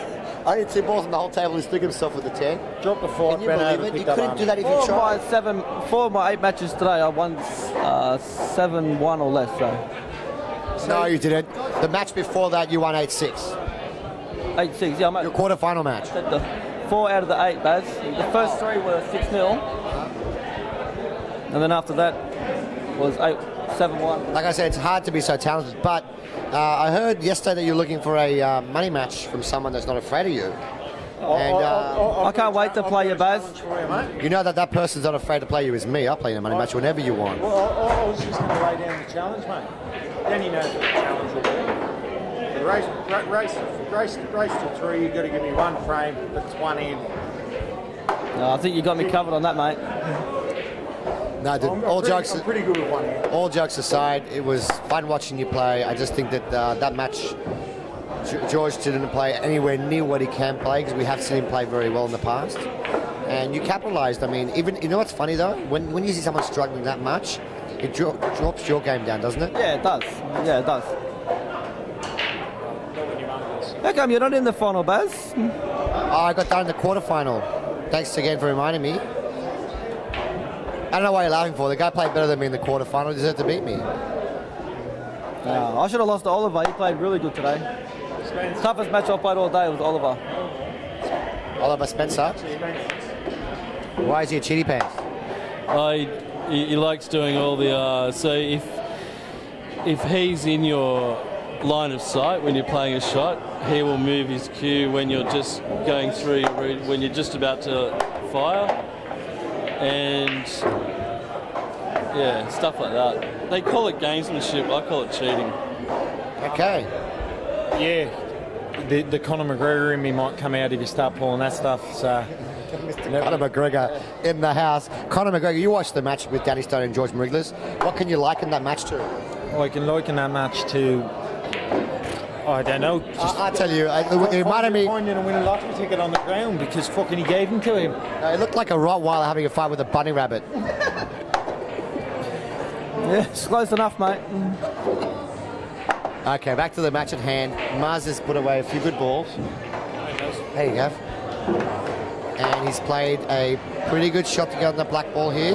Only 2 balls on the whole table, he stuck himself with the 10. Dropped the 5, bent over, You couldn't do that if you tried. 4 of my 8 matches today, I won 7-1 or less, so... No, you didn't. The match before that, you won 8-6. 8-6, yeah, mate. Your quarter-final match. The 4 out of the 8, Baz. The first 3 were 6-0. And then after that was 7-1. Like I said, it's hard to be so talented, but I heard yesterday that you're looking for a money match from someone that's not afraid of you. I can't wait to play you, Baz. You know that person's not afraid to play you is me. I'll play you a money match whenever you want. Well, I was just going to lay down the challenge, mate. Danny knows what the challenge will be. The race to 3, you've got to give me 1 frame, that's 1 in. No, I think you got me covered on that, mate. No, I'm pretty good with 1 in. All jokes aside, it was fun watching you play. I just think that that match, George didn't play anywhere near what he can play, because we have seen him play very well in the past. And you capitalised. I mean, even you know what's funny though? When you see someone struggling that much, it drops your game down, doesn't it? Yeah, it does. Yeah, it does. How come you're not in the final, Baz? Oh, I got done in the quarterfinal. Thanks again for reminding me. don't know why you're laughing for. The guy played better than me in the quarterfinal. He deserved to beat me. I should have lost to Oliver. He played really good today. Toughest match I played all day was Oliver. Oliver Spencer? Why is he a cheaty pants? He likes doing all the... so if he's in your line of sight when you're playing a shot, he will move his cue when you're just going through your route, when you're just about to fire. And... yeah, stuff like that. They call it gamesmanship. I call it cheating. Okay. Yeah. The Conor McGregor in me might come out if you start pulling that stuff. So Conor McGregor in the house. Conor McGregor, you watched the match with Danny Stone and George Mariglis. What can you liken that match to? I can liken that match to, I don't know. I tell you, it reminded me. Finding a winning lottery ticket on the ground because fucking he gave him to him. It looked like a Rottweiler having a fight with a bunny rabbit. Yeah, it's close enough, mate. Okay, back to the match at hand. Mars has put away a few good balls. There you go. And he's played a pretty good shot to go on the black ball here.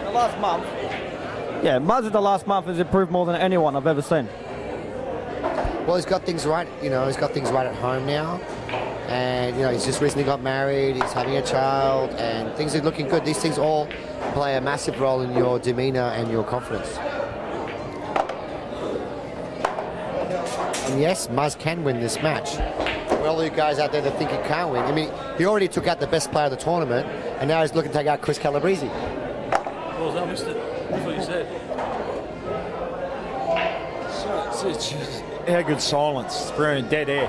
The last month. Yeah, Muzz in the last month has improved more than anyone I've ever seen. Well, he's got things right. You know, he's got things right at home now. And, you know, he's just recently got married. He's having a child. And things are looking good. These things all play a massive role in your demeanour and your confidence. And yes, Muzz can win this match. For all you guys out there that think he can't win, I mean, he already took out the best player of the tournament, and now he's looking to take out Chris Calabrese. Well, I missed it. That's what you said. It's just, how good silence. It's brilliant, dead air.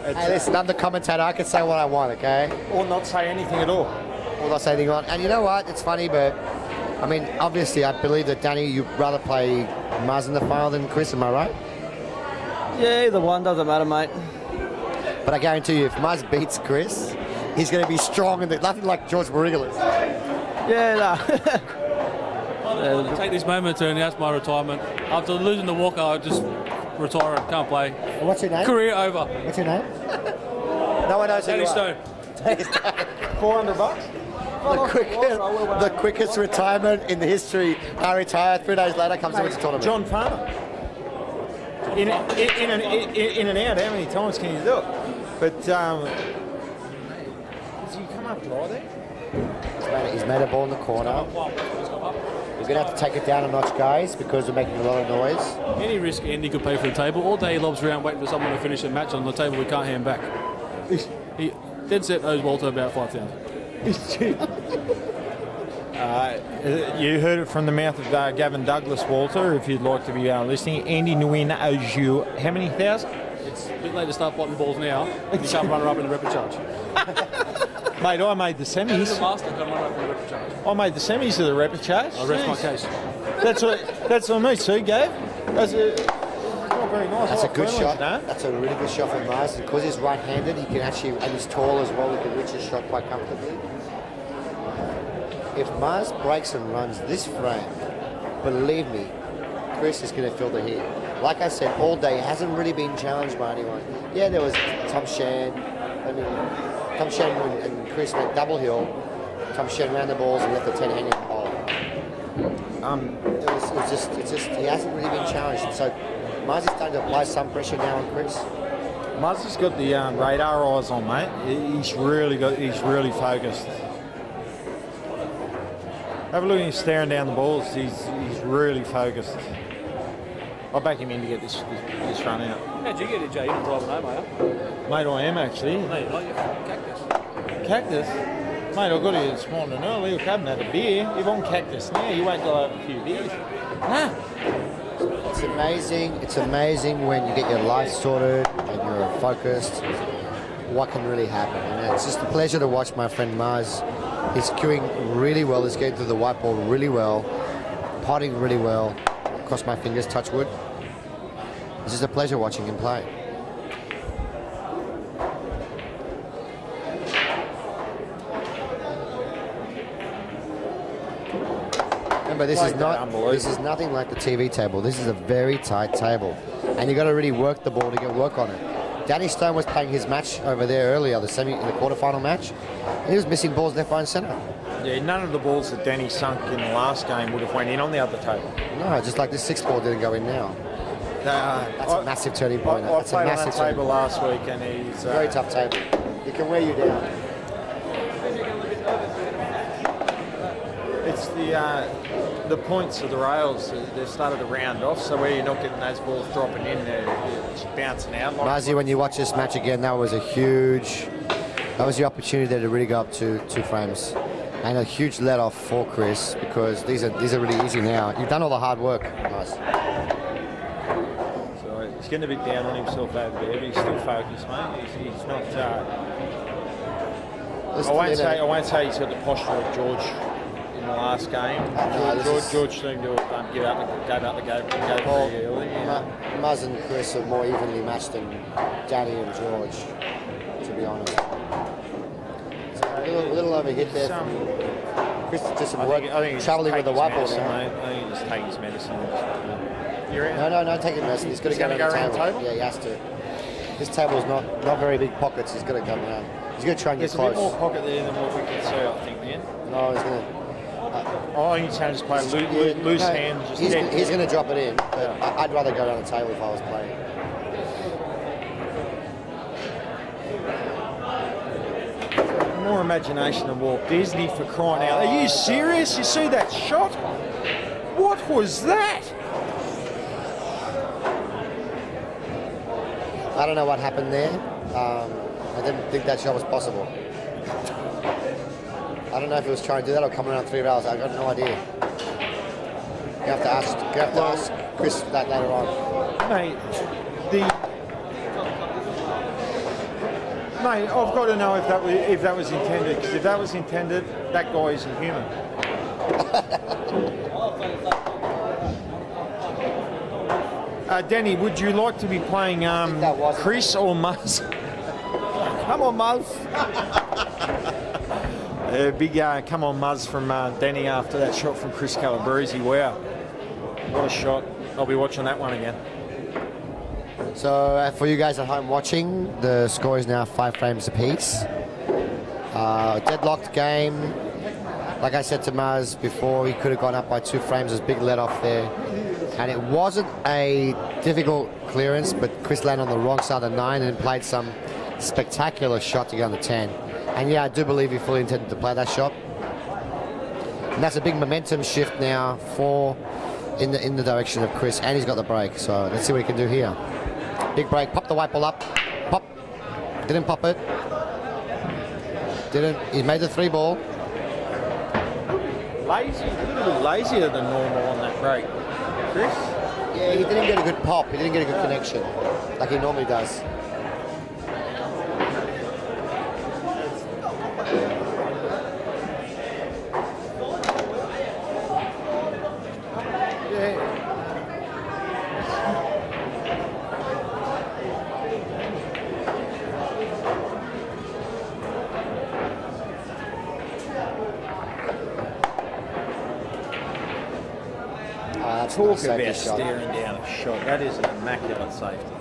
Hey, listen, I'm the commentator. I can say what I want, okay? Or not say anything at all. Or not say anything on. And you know what? It's funny, but I mean, obviously, I believe that Danny, you'd rather play Muzz in the final than Chris. Am I right? Yeah, either one doesn't matter, mate. But I guarantee you, if Muzz beats Chris, he's going to be strong and nothing like George Mariglis. Yeah, no. I take this moment to announce my retirement. After losing the Walker, I just retire and can't play. What's your name? Career over. What's your name? No one knows who Danny you are. Stone. Danny Stone. $400? The quickest retirement in the history. I retire 3 days later, comes to win the tournament. John Farmer. In and out, how many times can you do it? But does he come up dry there? He's made a ball in the corner. He's going to have to take it down a notch, guys, because we're making a lot of noise. Any risk Andy could pay for the table. All day he lobs around waiting for someone to finish a match on the table we can't hand back. He dead set owes Walter about 5,000. You heard it from the mouth of Gavin Douglas, Walter, if you'd like to be listening. Andy Nguyen owes you how many thousand? It's a bit late to start botting balls now. You can't run her up in the repechage. Mate, I made the semis. The master can't run up in the repechage. I made the semis of the repechage. I rest my case. That's what me too, Gav. That's not very nice. That's a good shot. No? That's a really good shot from Mars. Because he's right-handed, he can actually, and he's tall as well, he can reach his shot quite comfortably. If Mars breaks and runs this frame, believe me, Chris is going to feel the heat. Like I said, all day, he hasn't really been challenged by anyone. Yeah, there was Tom Shan. Tom Shan and Chris went double hill. Tom Shan ran the balls and left the 10 hanging in the hole. It's just he hasn't really been challenged. And so Mars is starting to apply some pressure now on Chris. Mars has got the radar eyes on, mate. He's really focused. Have a look at him staring down the balls. He's really focused. I'll back him in to get this run out. How'd you get it, Jay? You didn't drive it home, are you? Mate, I am actually. No, you're not. You're Cactus. Cactus? Mate, I got here this morning early. I haven't had a beer. If I'm Cactus now, you wait till I have a few beers. Nah. It's amazing. It's amazing when you get your life sorted and you're focused. What can really happen? And it's just a pleasure to watch my friend Mars. He's cueing really well. He's getting through the white ball really well, potting really well. Cross my fingers, touch wood. It's just a pleasure watching him play. Remember, this is nothing like the TV table. This is a very tight table, and you got to really work the ball to get work on it. Danny Stone was playing his match over there earlier, the quarterfinal match. He was missing balls left, right, and centre. Yeah, none of the balls that Danny sunk in the last game would have went in on the other table. No, just like this 6 ball didn't go in now. That's a massive turning point. I That's a played on massive that table last week, and he's very tough table. It can wear you down. It's the points of the rails. They've started to round off, so where you're not getting those balls dropping in, it's bouncing out. Muzzy, when you watch this match again, that was the opportunity there to really go up to 2 frames. And a huge let off for Chris, because these are really easy now. You've done all the hard work. Nice. So he's getting a bit down on himself over there, but he's still focused, mate. He's not. I won't say he's got the posture of George in the last game. George seemed to have gave up the go pretty early. Yeah. Muzz and Chris are more evenly matched than Danny and George, to be honest. A little overhit there. Chris did some work travelling with the white ball now. I think he just take his medicine. No, take his medicine. He's got to go around the table. Yeah, he has to. This table's not very big pockets. He's got to come around. He's going to try and get close. There's a bit more pocket there than what we can see, I think, man. No, he's going to... I think he's going to just play loose hand. He's going to drop it in, but I'd rather go around the table if I was playing. More imagination than Walt Disney, for crying out. Are you serious? You see that shot? What was that? I don't know what happened there. I didn't think that shot was possible. I don't know if he was trying to do that or come around 3 rails. I've got no idea. You have to ask Chris that later on. Mate, I've got to know if that was intended, because if that was intended, that guy isn't human. Danny, would you like to be playing Chris or Muzz? Come on, Muzz. Big come on, Muzz from Danny after that shot from Chris Calabrese. Wow, what a shot. I'll be watching that one again. So for you guys at home watching, the score is now 5 frames apiece. Deadlocked game. Like I said to Muzz before, he could have gone up by 2 frames. There's a big let off there. And it wasn't a difficult clearance, but Chris landed on the wrong side of the 9 and played some spectacular shot to get on the 10. And yeah, I do believe he fully intended to play that shot. And that's a big momentum shift now in the direction of Chris, and he's got the break. So let's see what he can do here. Big break, pop the white ball up, pop, didn't pop it, he made the 3 ball. Lazy, a little bit lazier than normal on that break. Chris? Yeah, he didn't get a good pop, he didn't get a good connection, like he normally does. Talk about staring down a shot. That is an immaculate safety.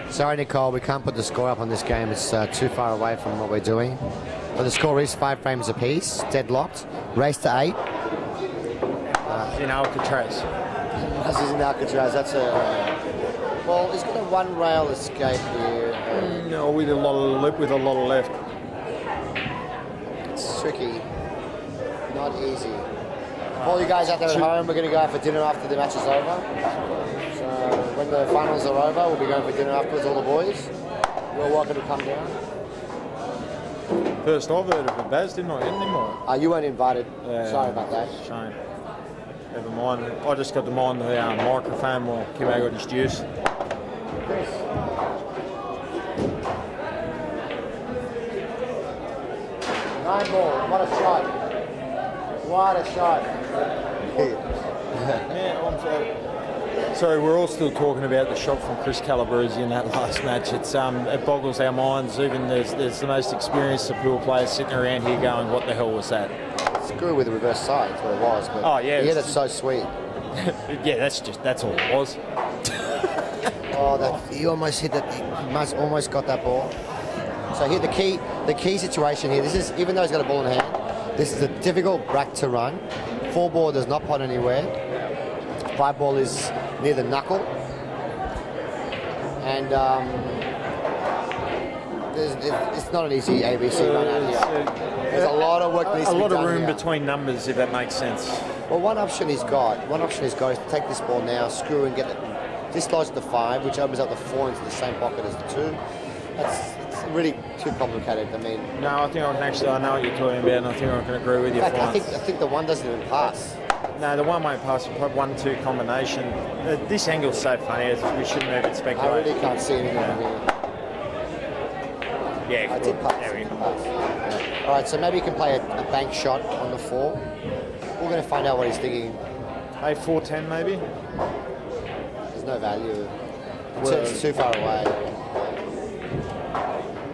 Sorry, Nicole, we can't put the score up on this game. It's too far away from what we're doing. But the score is 5 frames apiece, deadlocked. Race to 8. In Alcatraz. This is in Alcatraz. That's a... Well, he's got a 1 rail escape here. No, with a lot of left. It's tricky. Not easy. For all you guys out there at home, we're going to go out for dinner after the match is over. So when the finals are over, we'll be going for dinner afterwards, all the boys. You're welcome to come down. First I've heard of it, Baz, didn't I? You weren't invited. Sorry about that. Shame. Never mind. I just got to mind the microphone while Kimmo got his juice. Chris. Nine ball. What a shot. What a shot. Yeah, I'm sorry, we're all still talking about the shot from Chris Calabrese in that last match. It's it boggles our minds. Even there's the most experienced pool players sitting around here going, what the hell was that? Screw with the reverse side, that's what it was. But oh, yeah. He hit it so sweet. Yeah, that's all it was. Oh, he almost hit that. He almost got that ball. So here, the key situation here. This is, even though he's got a ball in hand, this is a difficult brack to run. 4 ball does not pot anywhere. 5 ball is near the knuckle, and it's not an easy ABC run out here. There's a lot of work needs to be done. A lot of room here. between numbers, if that makes sense. Well, one option he's got is to take this ball now, screw and get it, dislodge the 5, which opens up the 4 into the same pocket as the 2. It's really too complicated. I mean, No, I think I can actually. I know what you're talking about, and I think I can agree with you. in fact, I think the 1 doesn't even pass. No, the 1 won't pass. Probably 1-2 combination. This angle's so funny. We shouldn't even speculate. I really can't see anything from here. Yeah, I did pass. there we go. All right, so maybe you can play a bank shot on the 4. We're going to find out what he's thinking. Hey, 4-10 maybe. There's no value. It's too far away.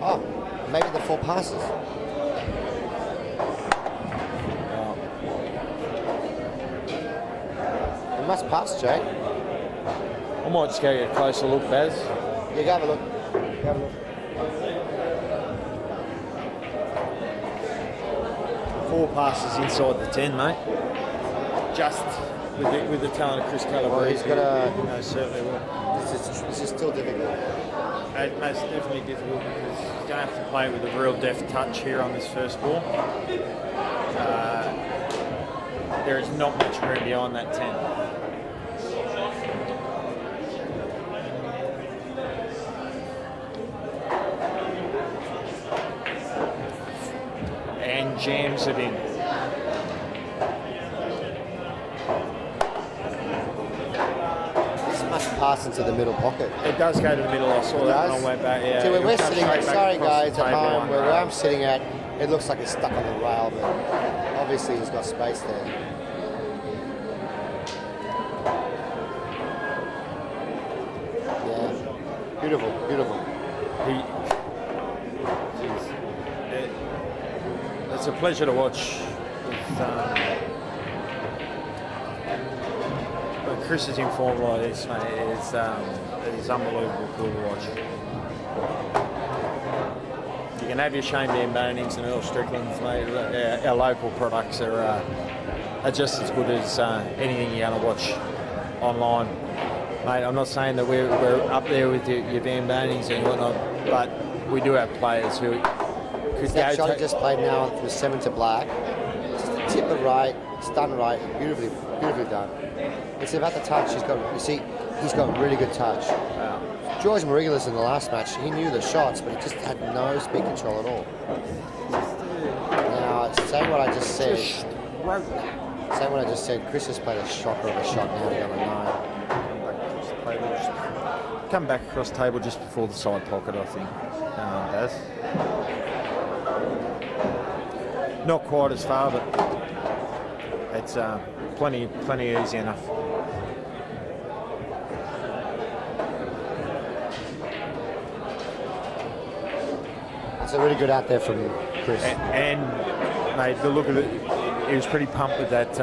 Oh, maybe the 4 passes. It must pass, Jay. I might just go get a closer look, Baz. You go have a look. Go have a look. 4 passes inside the 10, mate. Just with the talent of Chris Calabrese. Well, he's got a. Certainly will. This is still difficult. It's most definitely difficult because he's going to have to play with a real deft touch here on this first ball. There is not much room behind that 10. And jams it in. This must pass into the middle pocket. It does go to the middle. I saw that when I went back. Yeah. See, where It'll we're come sitting, straight back sorry across guys the at table home, on where rail. I'm sitting at, it looks like it's stuck on the rail, but obviously he's got space there. Yeah, beautiful, beautiful. It's a pleasure to watch. When Chris is in form like this, mate, it is unbelievable cool to watch. You can have your Shane Van Bonings and Earl Stricklands, mate. Our local products are just as good as anything you're going to watch online. Mate, I'm not saying that we're up there with your Van Bonings and whatnot, but we do have players who could That go shot he just played now from 7 to black. Just a tip of right, stun right, beautifully done. It's about the touch. He's got really good touch. George Mariglis in the last match, he knew the shots, but he just had no speed control at all. Now, saying what I just said, Chris has played a shocker of a shot now the other night. Come back across the table just before the side pocket, I think. Does. Not quite as far, but it's plenty easy enough. It's a really good out there from Chris. And mate, the look of it, he was pretty pumped with that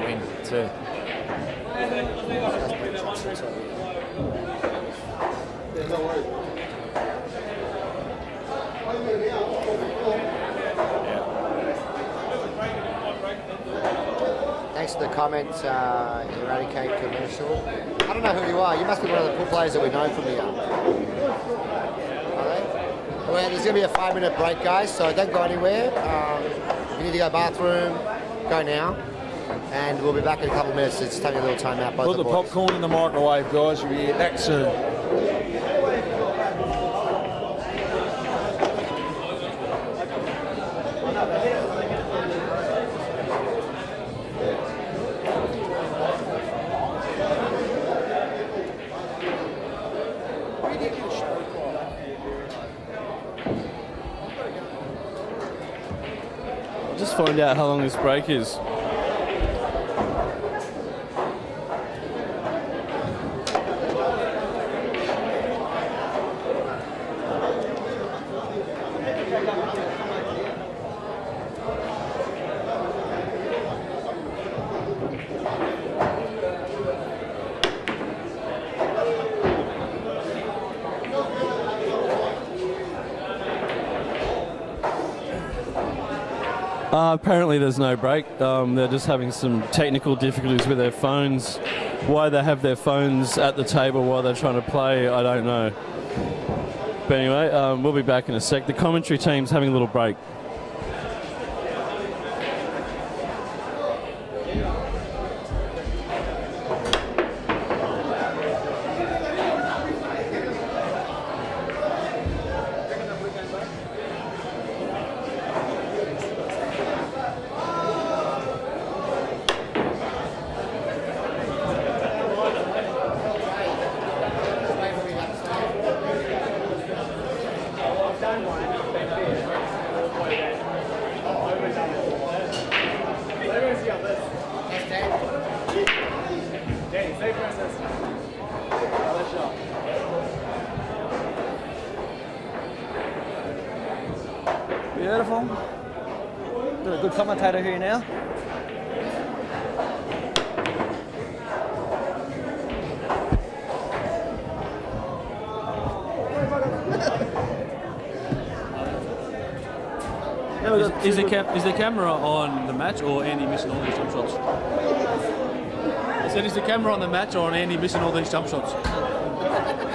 win too. Thanks for the comment, Eradicate Commercial. I don't know who you are. You must be one of the pool players that we know from here. Are they? Well, there's going to be a 5-minute break, guys, so don't go anywhere. If you need to go bathroom, go now. And we'll be back in a couple of minutes. It's taking a little time out. Put the popcorn in the microwave, guys. We'll be back soon. Just find out how long this break is. Apparently there's no break. They're just having some technical difficulties with their phones. Why they have their phones at the table while they're trying to play, I don't know. But anyway, we'll be back in a sec. The commentary team's having a little break. Beautiful. Got a good commentator here now. Is the camera on the match or Andy missing all these jump shots? I said, is the camera on the match or on Andy missing all these jump shots?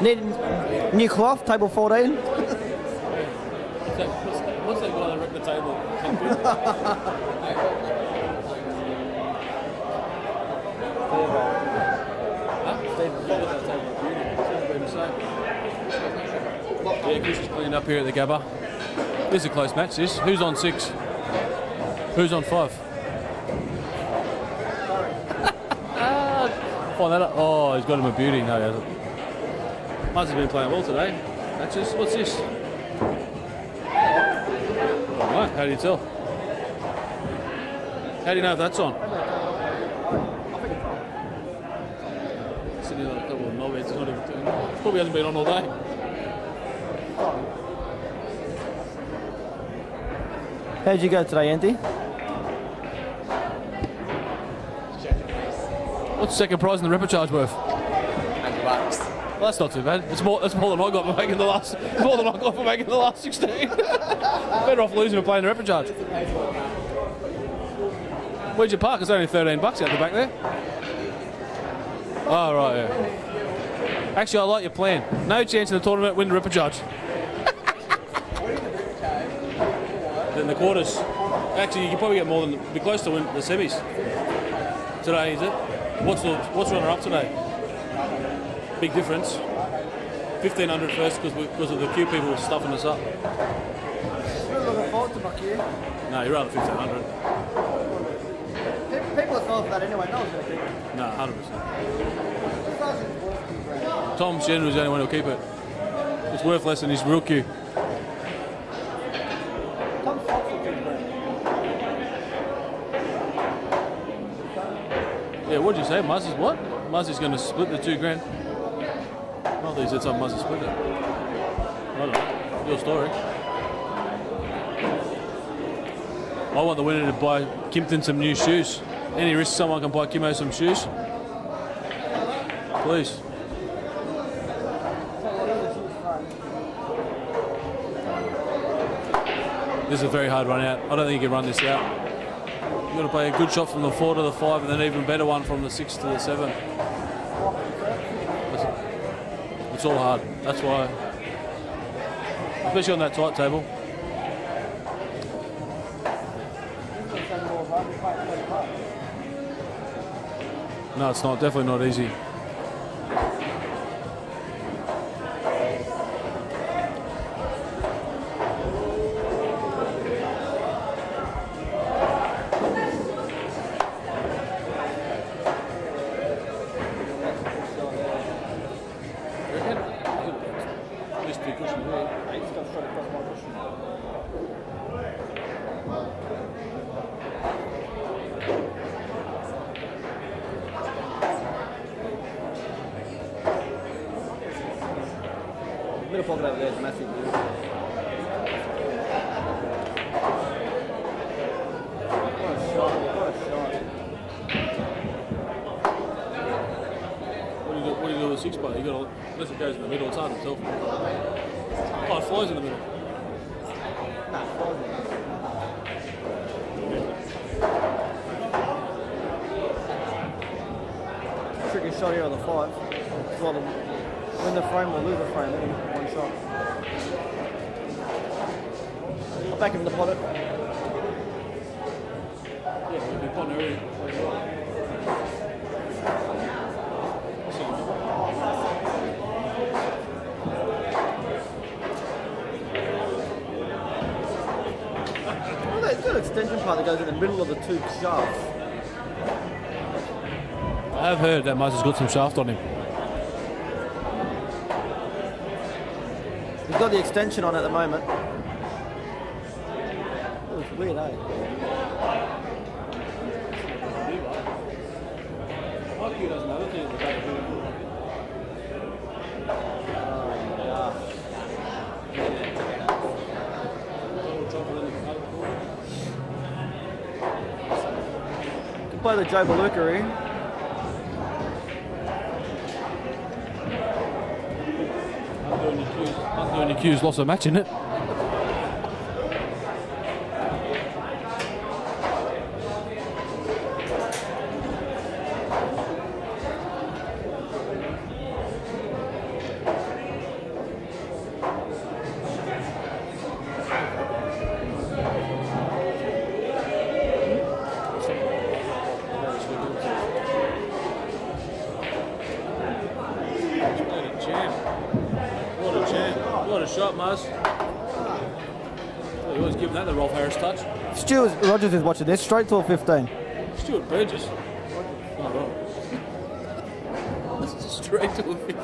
Need new cloth, table 14. What's that guy that wrecked the table? Yeah, Chris is cleaned up here at the Gabba. This is a close match, this. Who's on 6? Who's on 5? Find that up. Oh, he's got him a beauty. No, he hasn't. Muzz has been playing well today. Matches. What's this? Alright, how do you tell? How do you know if that's on? Sitting on a couple of knobheads, it's not even turning. Probably hasn't been on all day. How'd you go today, Andy? What's the second prize in the repechage worth? $100. Well, that's not too bad. It's more than I got for making the last. More than I got for making the last 16. Better off losing and playing the repechage. Where'd you park? It's only $13 out the back there. Oh right, yeah. Actually, I like your plan. No chance in the tournament, win the repechage. Then the quarters. Actually, you can probably get more than be close to win the semis today. Is it? What's runner up today? Big difference. 1,500 first because of the queue people stuffing us up. No, you're rather 1,500. People are falling for that anyway. No one's going to keep it. No, 100%. Tom Shen was the only one who'll keep it. It's worth less than his real queue. Yeah, what did you say? Muzz is what? Muzz is going to split the $2,000. Oh, they said something Muzz is split it. I don't know. Your story. I want the winner to buy Kimpton some new shoes. Any risk someone can buy Kimmo some shoes? Please. This is a very hard run out. I don't think you can run this out. You've got to play a good shot from the 4 to the 5 and then an even better one from the 6 to the 7. It's all hard. That's why. Especially on that tight table. No, it's not. Definitely not easy. Middle pocket over there is massive. What do you do with a 6 bar? You got to, unless it goes in the middle, it's hard to tell. Oh, it flies in the middle. shot here on the 5. It's either win the frame or lose the frame, any one shot. I'll back him in the pot it. Yeah, we'll be putting everything. Well, it's got an extension part that goes in the middle of the two shafts. I have heard that Muzz has got some shaft on him. He's got the extension on at the moment. Oh, it's weird, eh? Mikey doesn't have it in the back of him. Can play the Joe Beluckery. Undoing your cues, lost a match in it. What a shot, Muzz. You always give that the Rolf Harris touch. Stuart Rogers is watching this, straight to a 15. Stuart Burgess. Oh, right. Straight to a 50.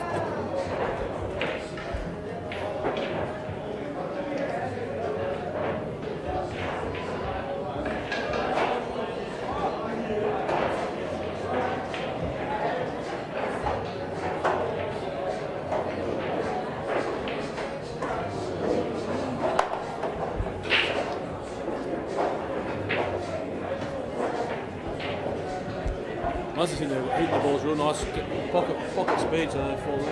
Muzz is in there hitting the balls real nice, pocket speed so they don't fall in.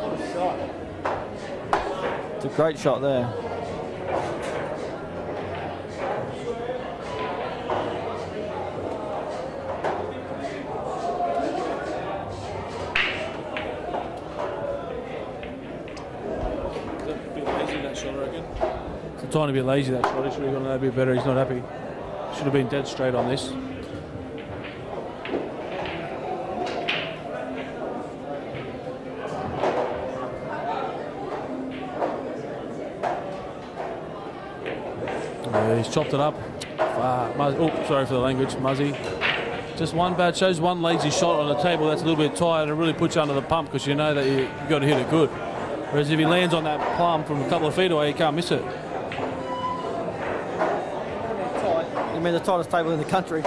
What a shot. It's a great shot there. Trying to be lazy that shot. He should have gone a bit better. He's not happy. Should have been dead straight on this. He's chopped it up. Oh, sorry for the language, Muzzy. Just one bad shows one lazy shot on the table that's a little bit tired and really puts you under the pump because you know that you've got to hit it good. Whereas if he lands on that plum from a couple of feet away, you can't miss it. You mean the tightest table in the country?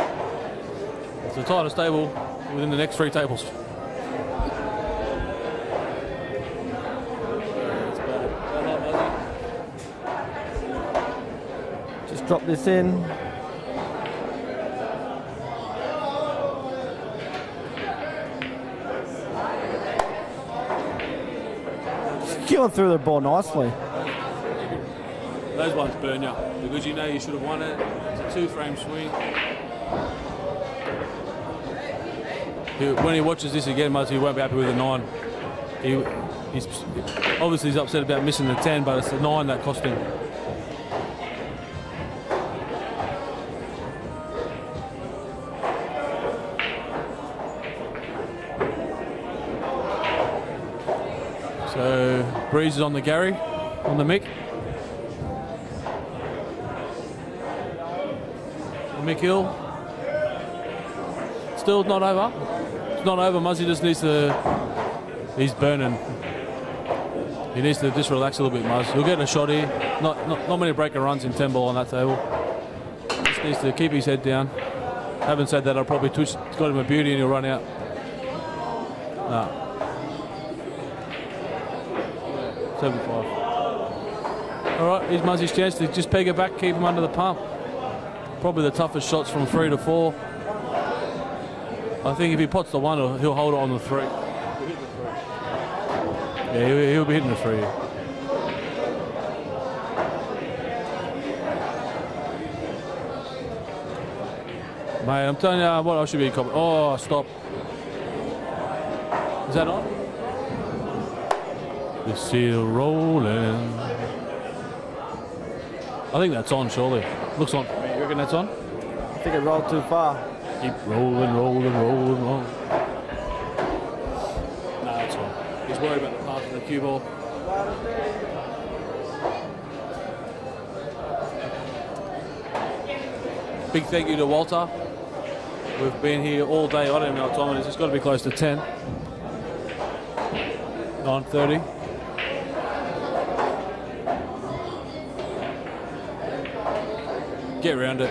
It's the tightest table within the next 3 tables. Just drop this in. Skewing through the ball nicely. Those ones burn you because you know you should have won it. It's a 2-frame swing. When he watches this again, Muzz, he won't be happy with the 9. He's obviously he's upset about missing the 10, but it's the 9 that cost him. So Breeze is on the Gary, on the Mick. Mick Hill. Still not over. It's not over. Muzzy just needs to. He's burning. He needs to just relax a little bit, Muzz. He'll get a shot here. Not many breaker runs in 10 ball on that table. Just needs to keep his head down. Having said that, I'll probably twitch. It's got him a beauty and he'll run out. No. 7-5. All right, here's Muzzy's chance to just peg it back, keep him under the pump. Probably the toughest shots from 3 to 4. I think if he pots the 1, he'll hold it on the 3. Yeah, he'll be hitting the free. Mate, I'm telling you what I should be commenting. Oh, stop. Is that on? It's still rolling. I think that's on, surely. Looks on. You reckon that's on? I think it rolled too far. Keep rolling, rolling, rolling, rolling. No, it's on. He's worried about the path of the cue ball. Big thank you to Walter. We've been here all day. I don't even know what time it is. It's got to be close to 10. 9:30. Get around it.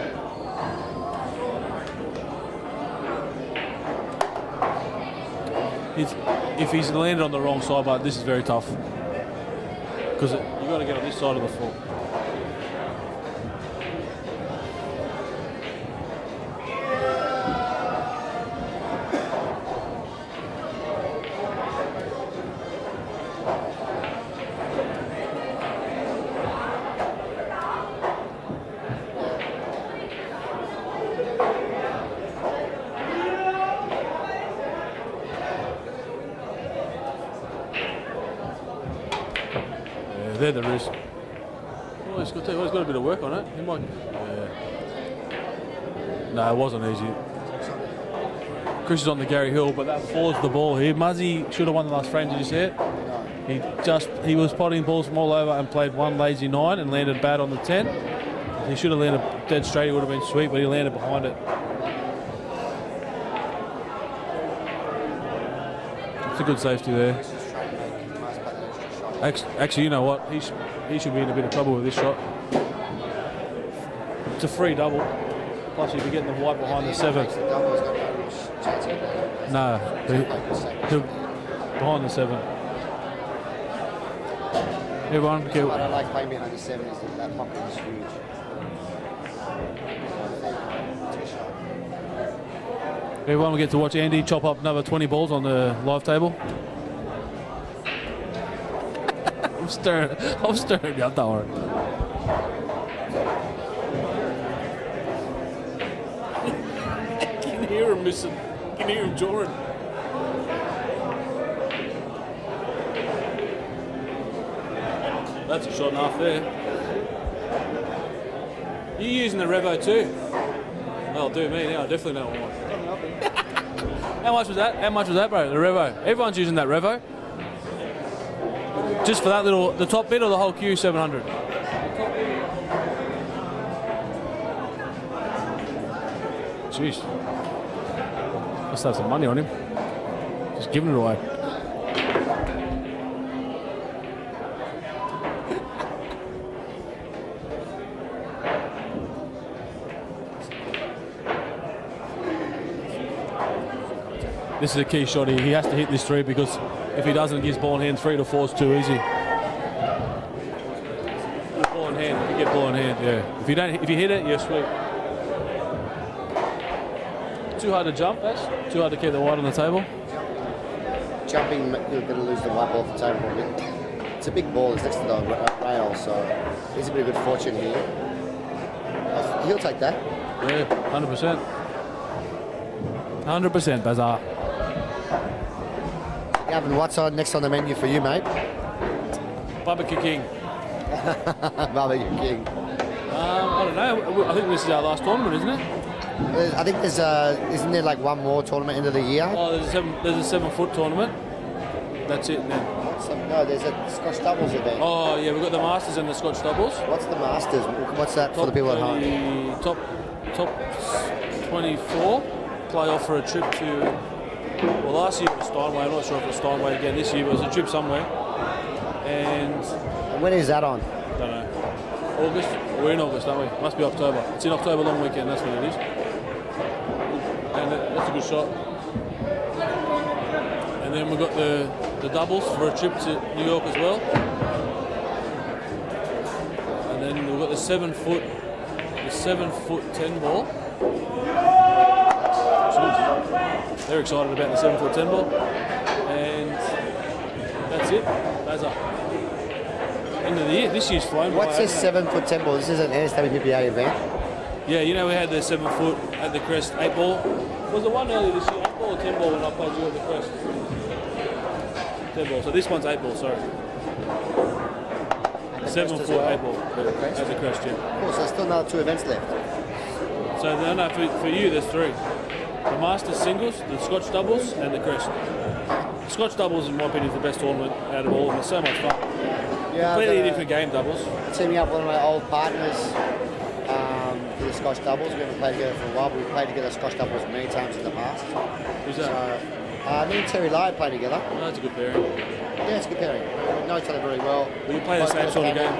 If he's landed on the wrong side, but this is very tough because you've got to get on this side of the floor. There is. Oh, he's got a bit of work on it. He might. No, it wasn't easy. Chris is on the Gary Hill, but that falls the ball here. Muzzy should have won the last frame. Did you see it? He was potting balls from all over and played one lazy 9 and landed bad on the 10. He should have landed dead straight. It would have been sweet, but he landed behind it. It's a good safety there. Actually, you know what? He should be in a bit of trouble with this shot. It's a free double. Plus, you'd be getting the white behind the 7. No, he'll behind the 7. Everyone, what I don't like playing behind the 7 is that pocket is huge. Everyone will get to watch Andy chop up another 20 balls on the live table. I'm stirring out that one. You can hear him missing. You can hear him drawing. That's a shot and a half there. You using the Revo too? That'll do me now. I definitely don't want one. How much was that? How much was that, bro? The Revo. Everyone's using that Revo. Just for that little, the top bit or the whole Q700? Jeez. Must have some money on him. Just giving it away. This is a key shot here. He has to hit this 3 because if he doesn't, he gets ball in hand. 3 to 4 is too easy. Ball in hand. You get ball in hand. Yeah. If you hit it, you're sweet. Too hard to jump, Ash? Too hard to keep the white on the table? Jumping, you're going to lose the white ball off the table. It's a big ball. It's next to the rail, so there's a bit of good fortune here. He'll take that. Yeah, 100%. 100%, Bazaar. Gavin, what's next on the menu for you, mate? Barbecue King. Barbecue King. I don't know. I think this is our last tournament, isn't it? I think there's isn't there like one more tournament end of the year? Oh, there's a 7-foot tournament. That's it then. No, there's a Scotch doubles event. Oh yeah, we've got the Masters and the Scotch doubles. What's the Masters? What's that for the people at home? Top 24 play off for a trip to. Well, last year it was Steinway. I'm not sure if it was Steinway again this year, but it was a trip somewhere. And when is that on? Don't know. August? We're in August, aren't we? Must be October. It's in October long weekend, that's when it is. And that's a good shot. And then we've got the doubles for a trip to New York as well. And then we've got the 7-foot 10 ball. They're excited about the 7-foot 10 ball. And that's it. Bazza. End of the year. This year's flown by. What's this 7 foot 10 ball? This is an NSW PPA event. Yeah, you know we had the 7 foot at the Crest 8 ball. Was the one earlier this year 8 ball or 10 ball when I played you at the Crest? 10 ball. So this one's 8 ball. Sorry. 7 foot 8 ball at the Crest, yeah. Of course, there's still another 2 events left. So no, for you there's 3. The Masters singles, the Scotch doubles, and the Crest. The Scotch doubles, in my opinion, is the best tournament out of all of them. It's so much fun. Yeah, Completely different game doubles. Teaming up one of my old partners for the Scotch doubles. We haven't played together for a while, but we've played together Scotch doubles many times in the past. Who's that? So, me and Terry Lyde play together. Oh, that's a good pairing. Yeah, it's a good pairing. We know each other very well. We play the same sort of game.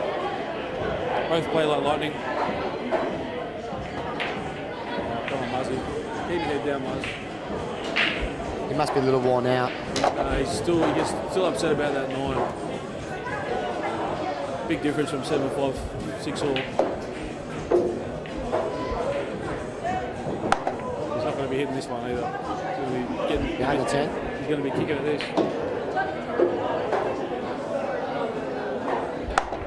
Both play like lightning. Come on, Muzzy. Keep your head down, Muzz. He must be a little worn out. He gets still upset about that 9. Big difference from 7-5, 6 all. He's not going to be hitting this one either. He's going to be getting Behind the 10. He's going to be kicking at this.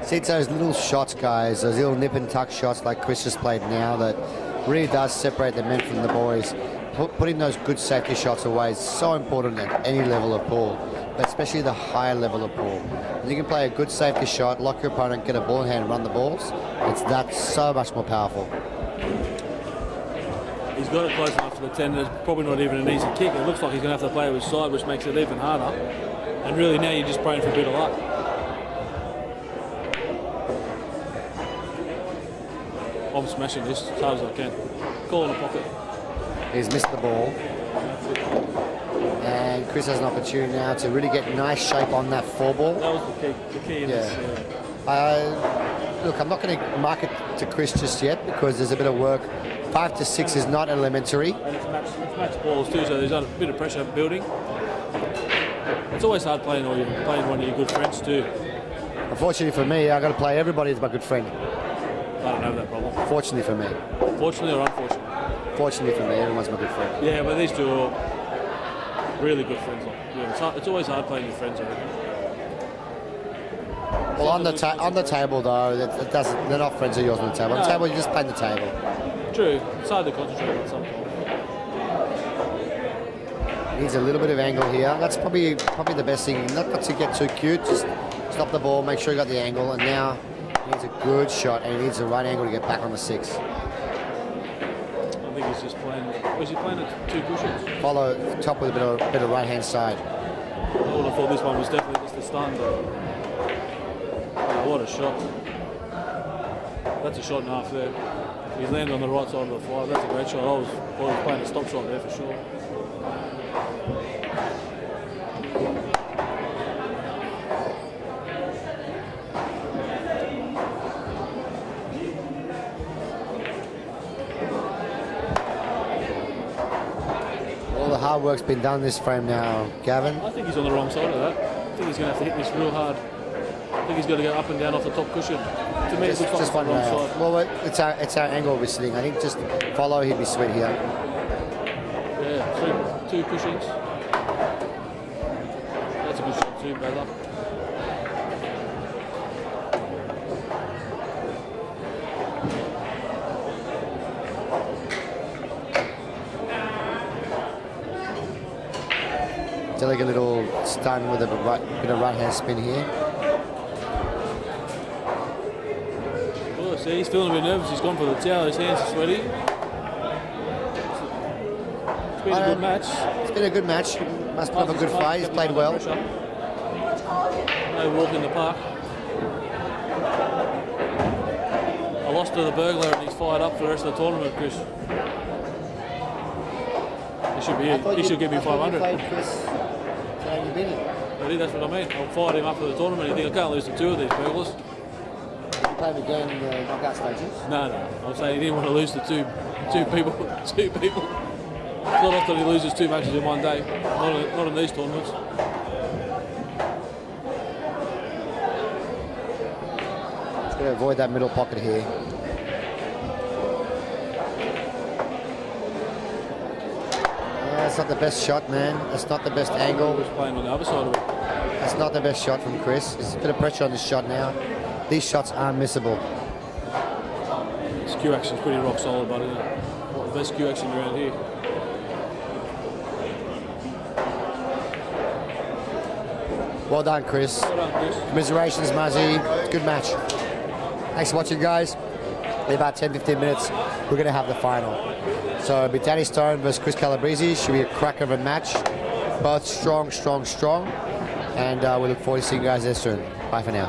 See, it's those little shots, guys, those little nip and tuck shots like Chris just played now that really does separate the men from the boys. Putting those good safety shots away is so important at any level of pool, but especially the higher level of pool. When you can play a good safety shot, lock your opponent, get a ball in hand, and run the balls, that's so much more powerful. He's got it close enough to the 10. It's probably not even an easy kick. It looks like he's going to have to play with his side, which makes it even harder. And really now you're just praying for a bit of luck. I'm smashing this as hard as I can. Call in the pocket. He's missed the ball. And Chris has an opportunity now to really get nice shape on that 4 ball. That was the key in this. Look, I'm not going to mark it to Chris just yet because there's a bit of work. 5 to 6 is not elementary. And it's match balls too, so there's a bit of pressure building. It's always hard playing one of your good friends too. Unfortunately for me, I've got to play everybody as my good friend. I don't have that problem. Fortunately for me. Fortunately or unfortunately? Fortunately for me, everyone's my good friend. Yeah, but these two are really good friends. It's always hard playing your friends, I reckon. Well, on the table though, they're not friends of yours on the table. On the table, you just play the table. True. It's hard to concentrate on sometimes. Needs a little bit of angle here. That's probably the best thing. Not to get too cute. Just stop the ball, make sure you got the angle, and now he needs a good shot, and he needs the right angle to get back on the 6. I think he's just playing. Was he playing at 2 cushions? Follow top with a bit of right hand side. I would have thought this one was definitely just a stun, but what a shot. That's a shot and a half there. He's landed on the right side of the 5. That's a great shot. I was playing a stop shot there for sure. Hard work's been done this frame now, Gavin. I think he's on the wrong side of that. I think he's going to have to hit this real hard. I think he's got to go up and down off the top cushion. To me, it looks like just on the wrong side. Well, it's our angle we're sitting. I think just follow, he'd be sweet here. Yeah, 2 cushions. That's a good shot too, brother. Delicate little stun with a bit of right hand spin here. Oh, see, he's feeling a bit nervous. He's gone for the towel. His hands are sweaty. It's been a good match. It's been a good match. Must put up a good fight. He's played well. No walk in the park. I lost to the burglar and he's fired up for the rest of the tournament, Chris. He should give me 500. That's what I mean. I'll fire him up for the tournament. You think I can't lose to 2 of these burglars? Did you play him again in the knockout stages? No. I'm saying he didn't want to lose to two people. It's not often he loses 2 matches in one day. Not in these tournaments. Just going to avoid that middle pocket here. That's not the best shot, man. That's not the best angle. He was playing on the other side of it. That's not the best shot from Chris. There's a bit of pressure on this shot now. These shots aren't missable. This cue action's pretty rock solid, buddy. The best cue action around here. Well done, Chris. Well done, Chris. Commiserations, Muzzy. Good match. Thanks for watching, guys. In about 10-15 minutes, we're going to have the final. So it'll be Danny Stone versus Chris Calabrese. Should be a cracker of a match. Both strong, strong, strong. And we look forward to seeing you guys there soon. Bye for now.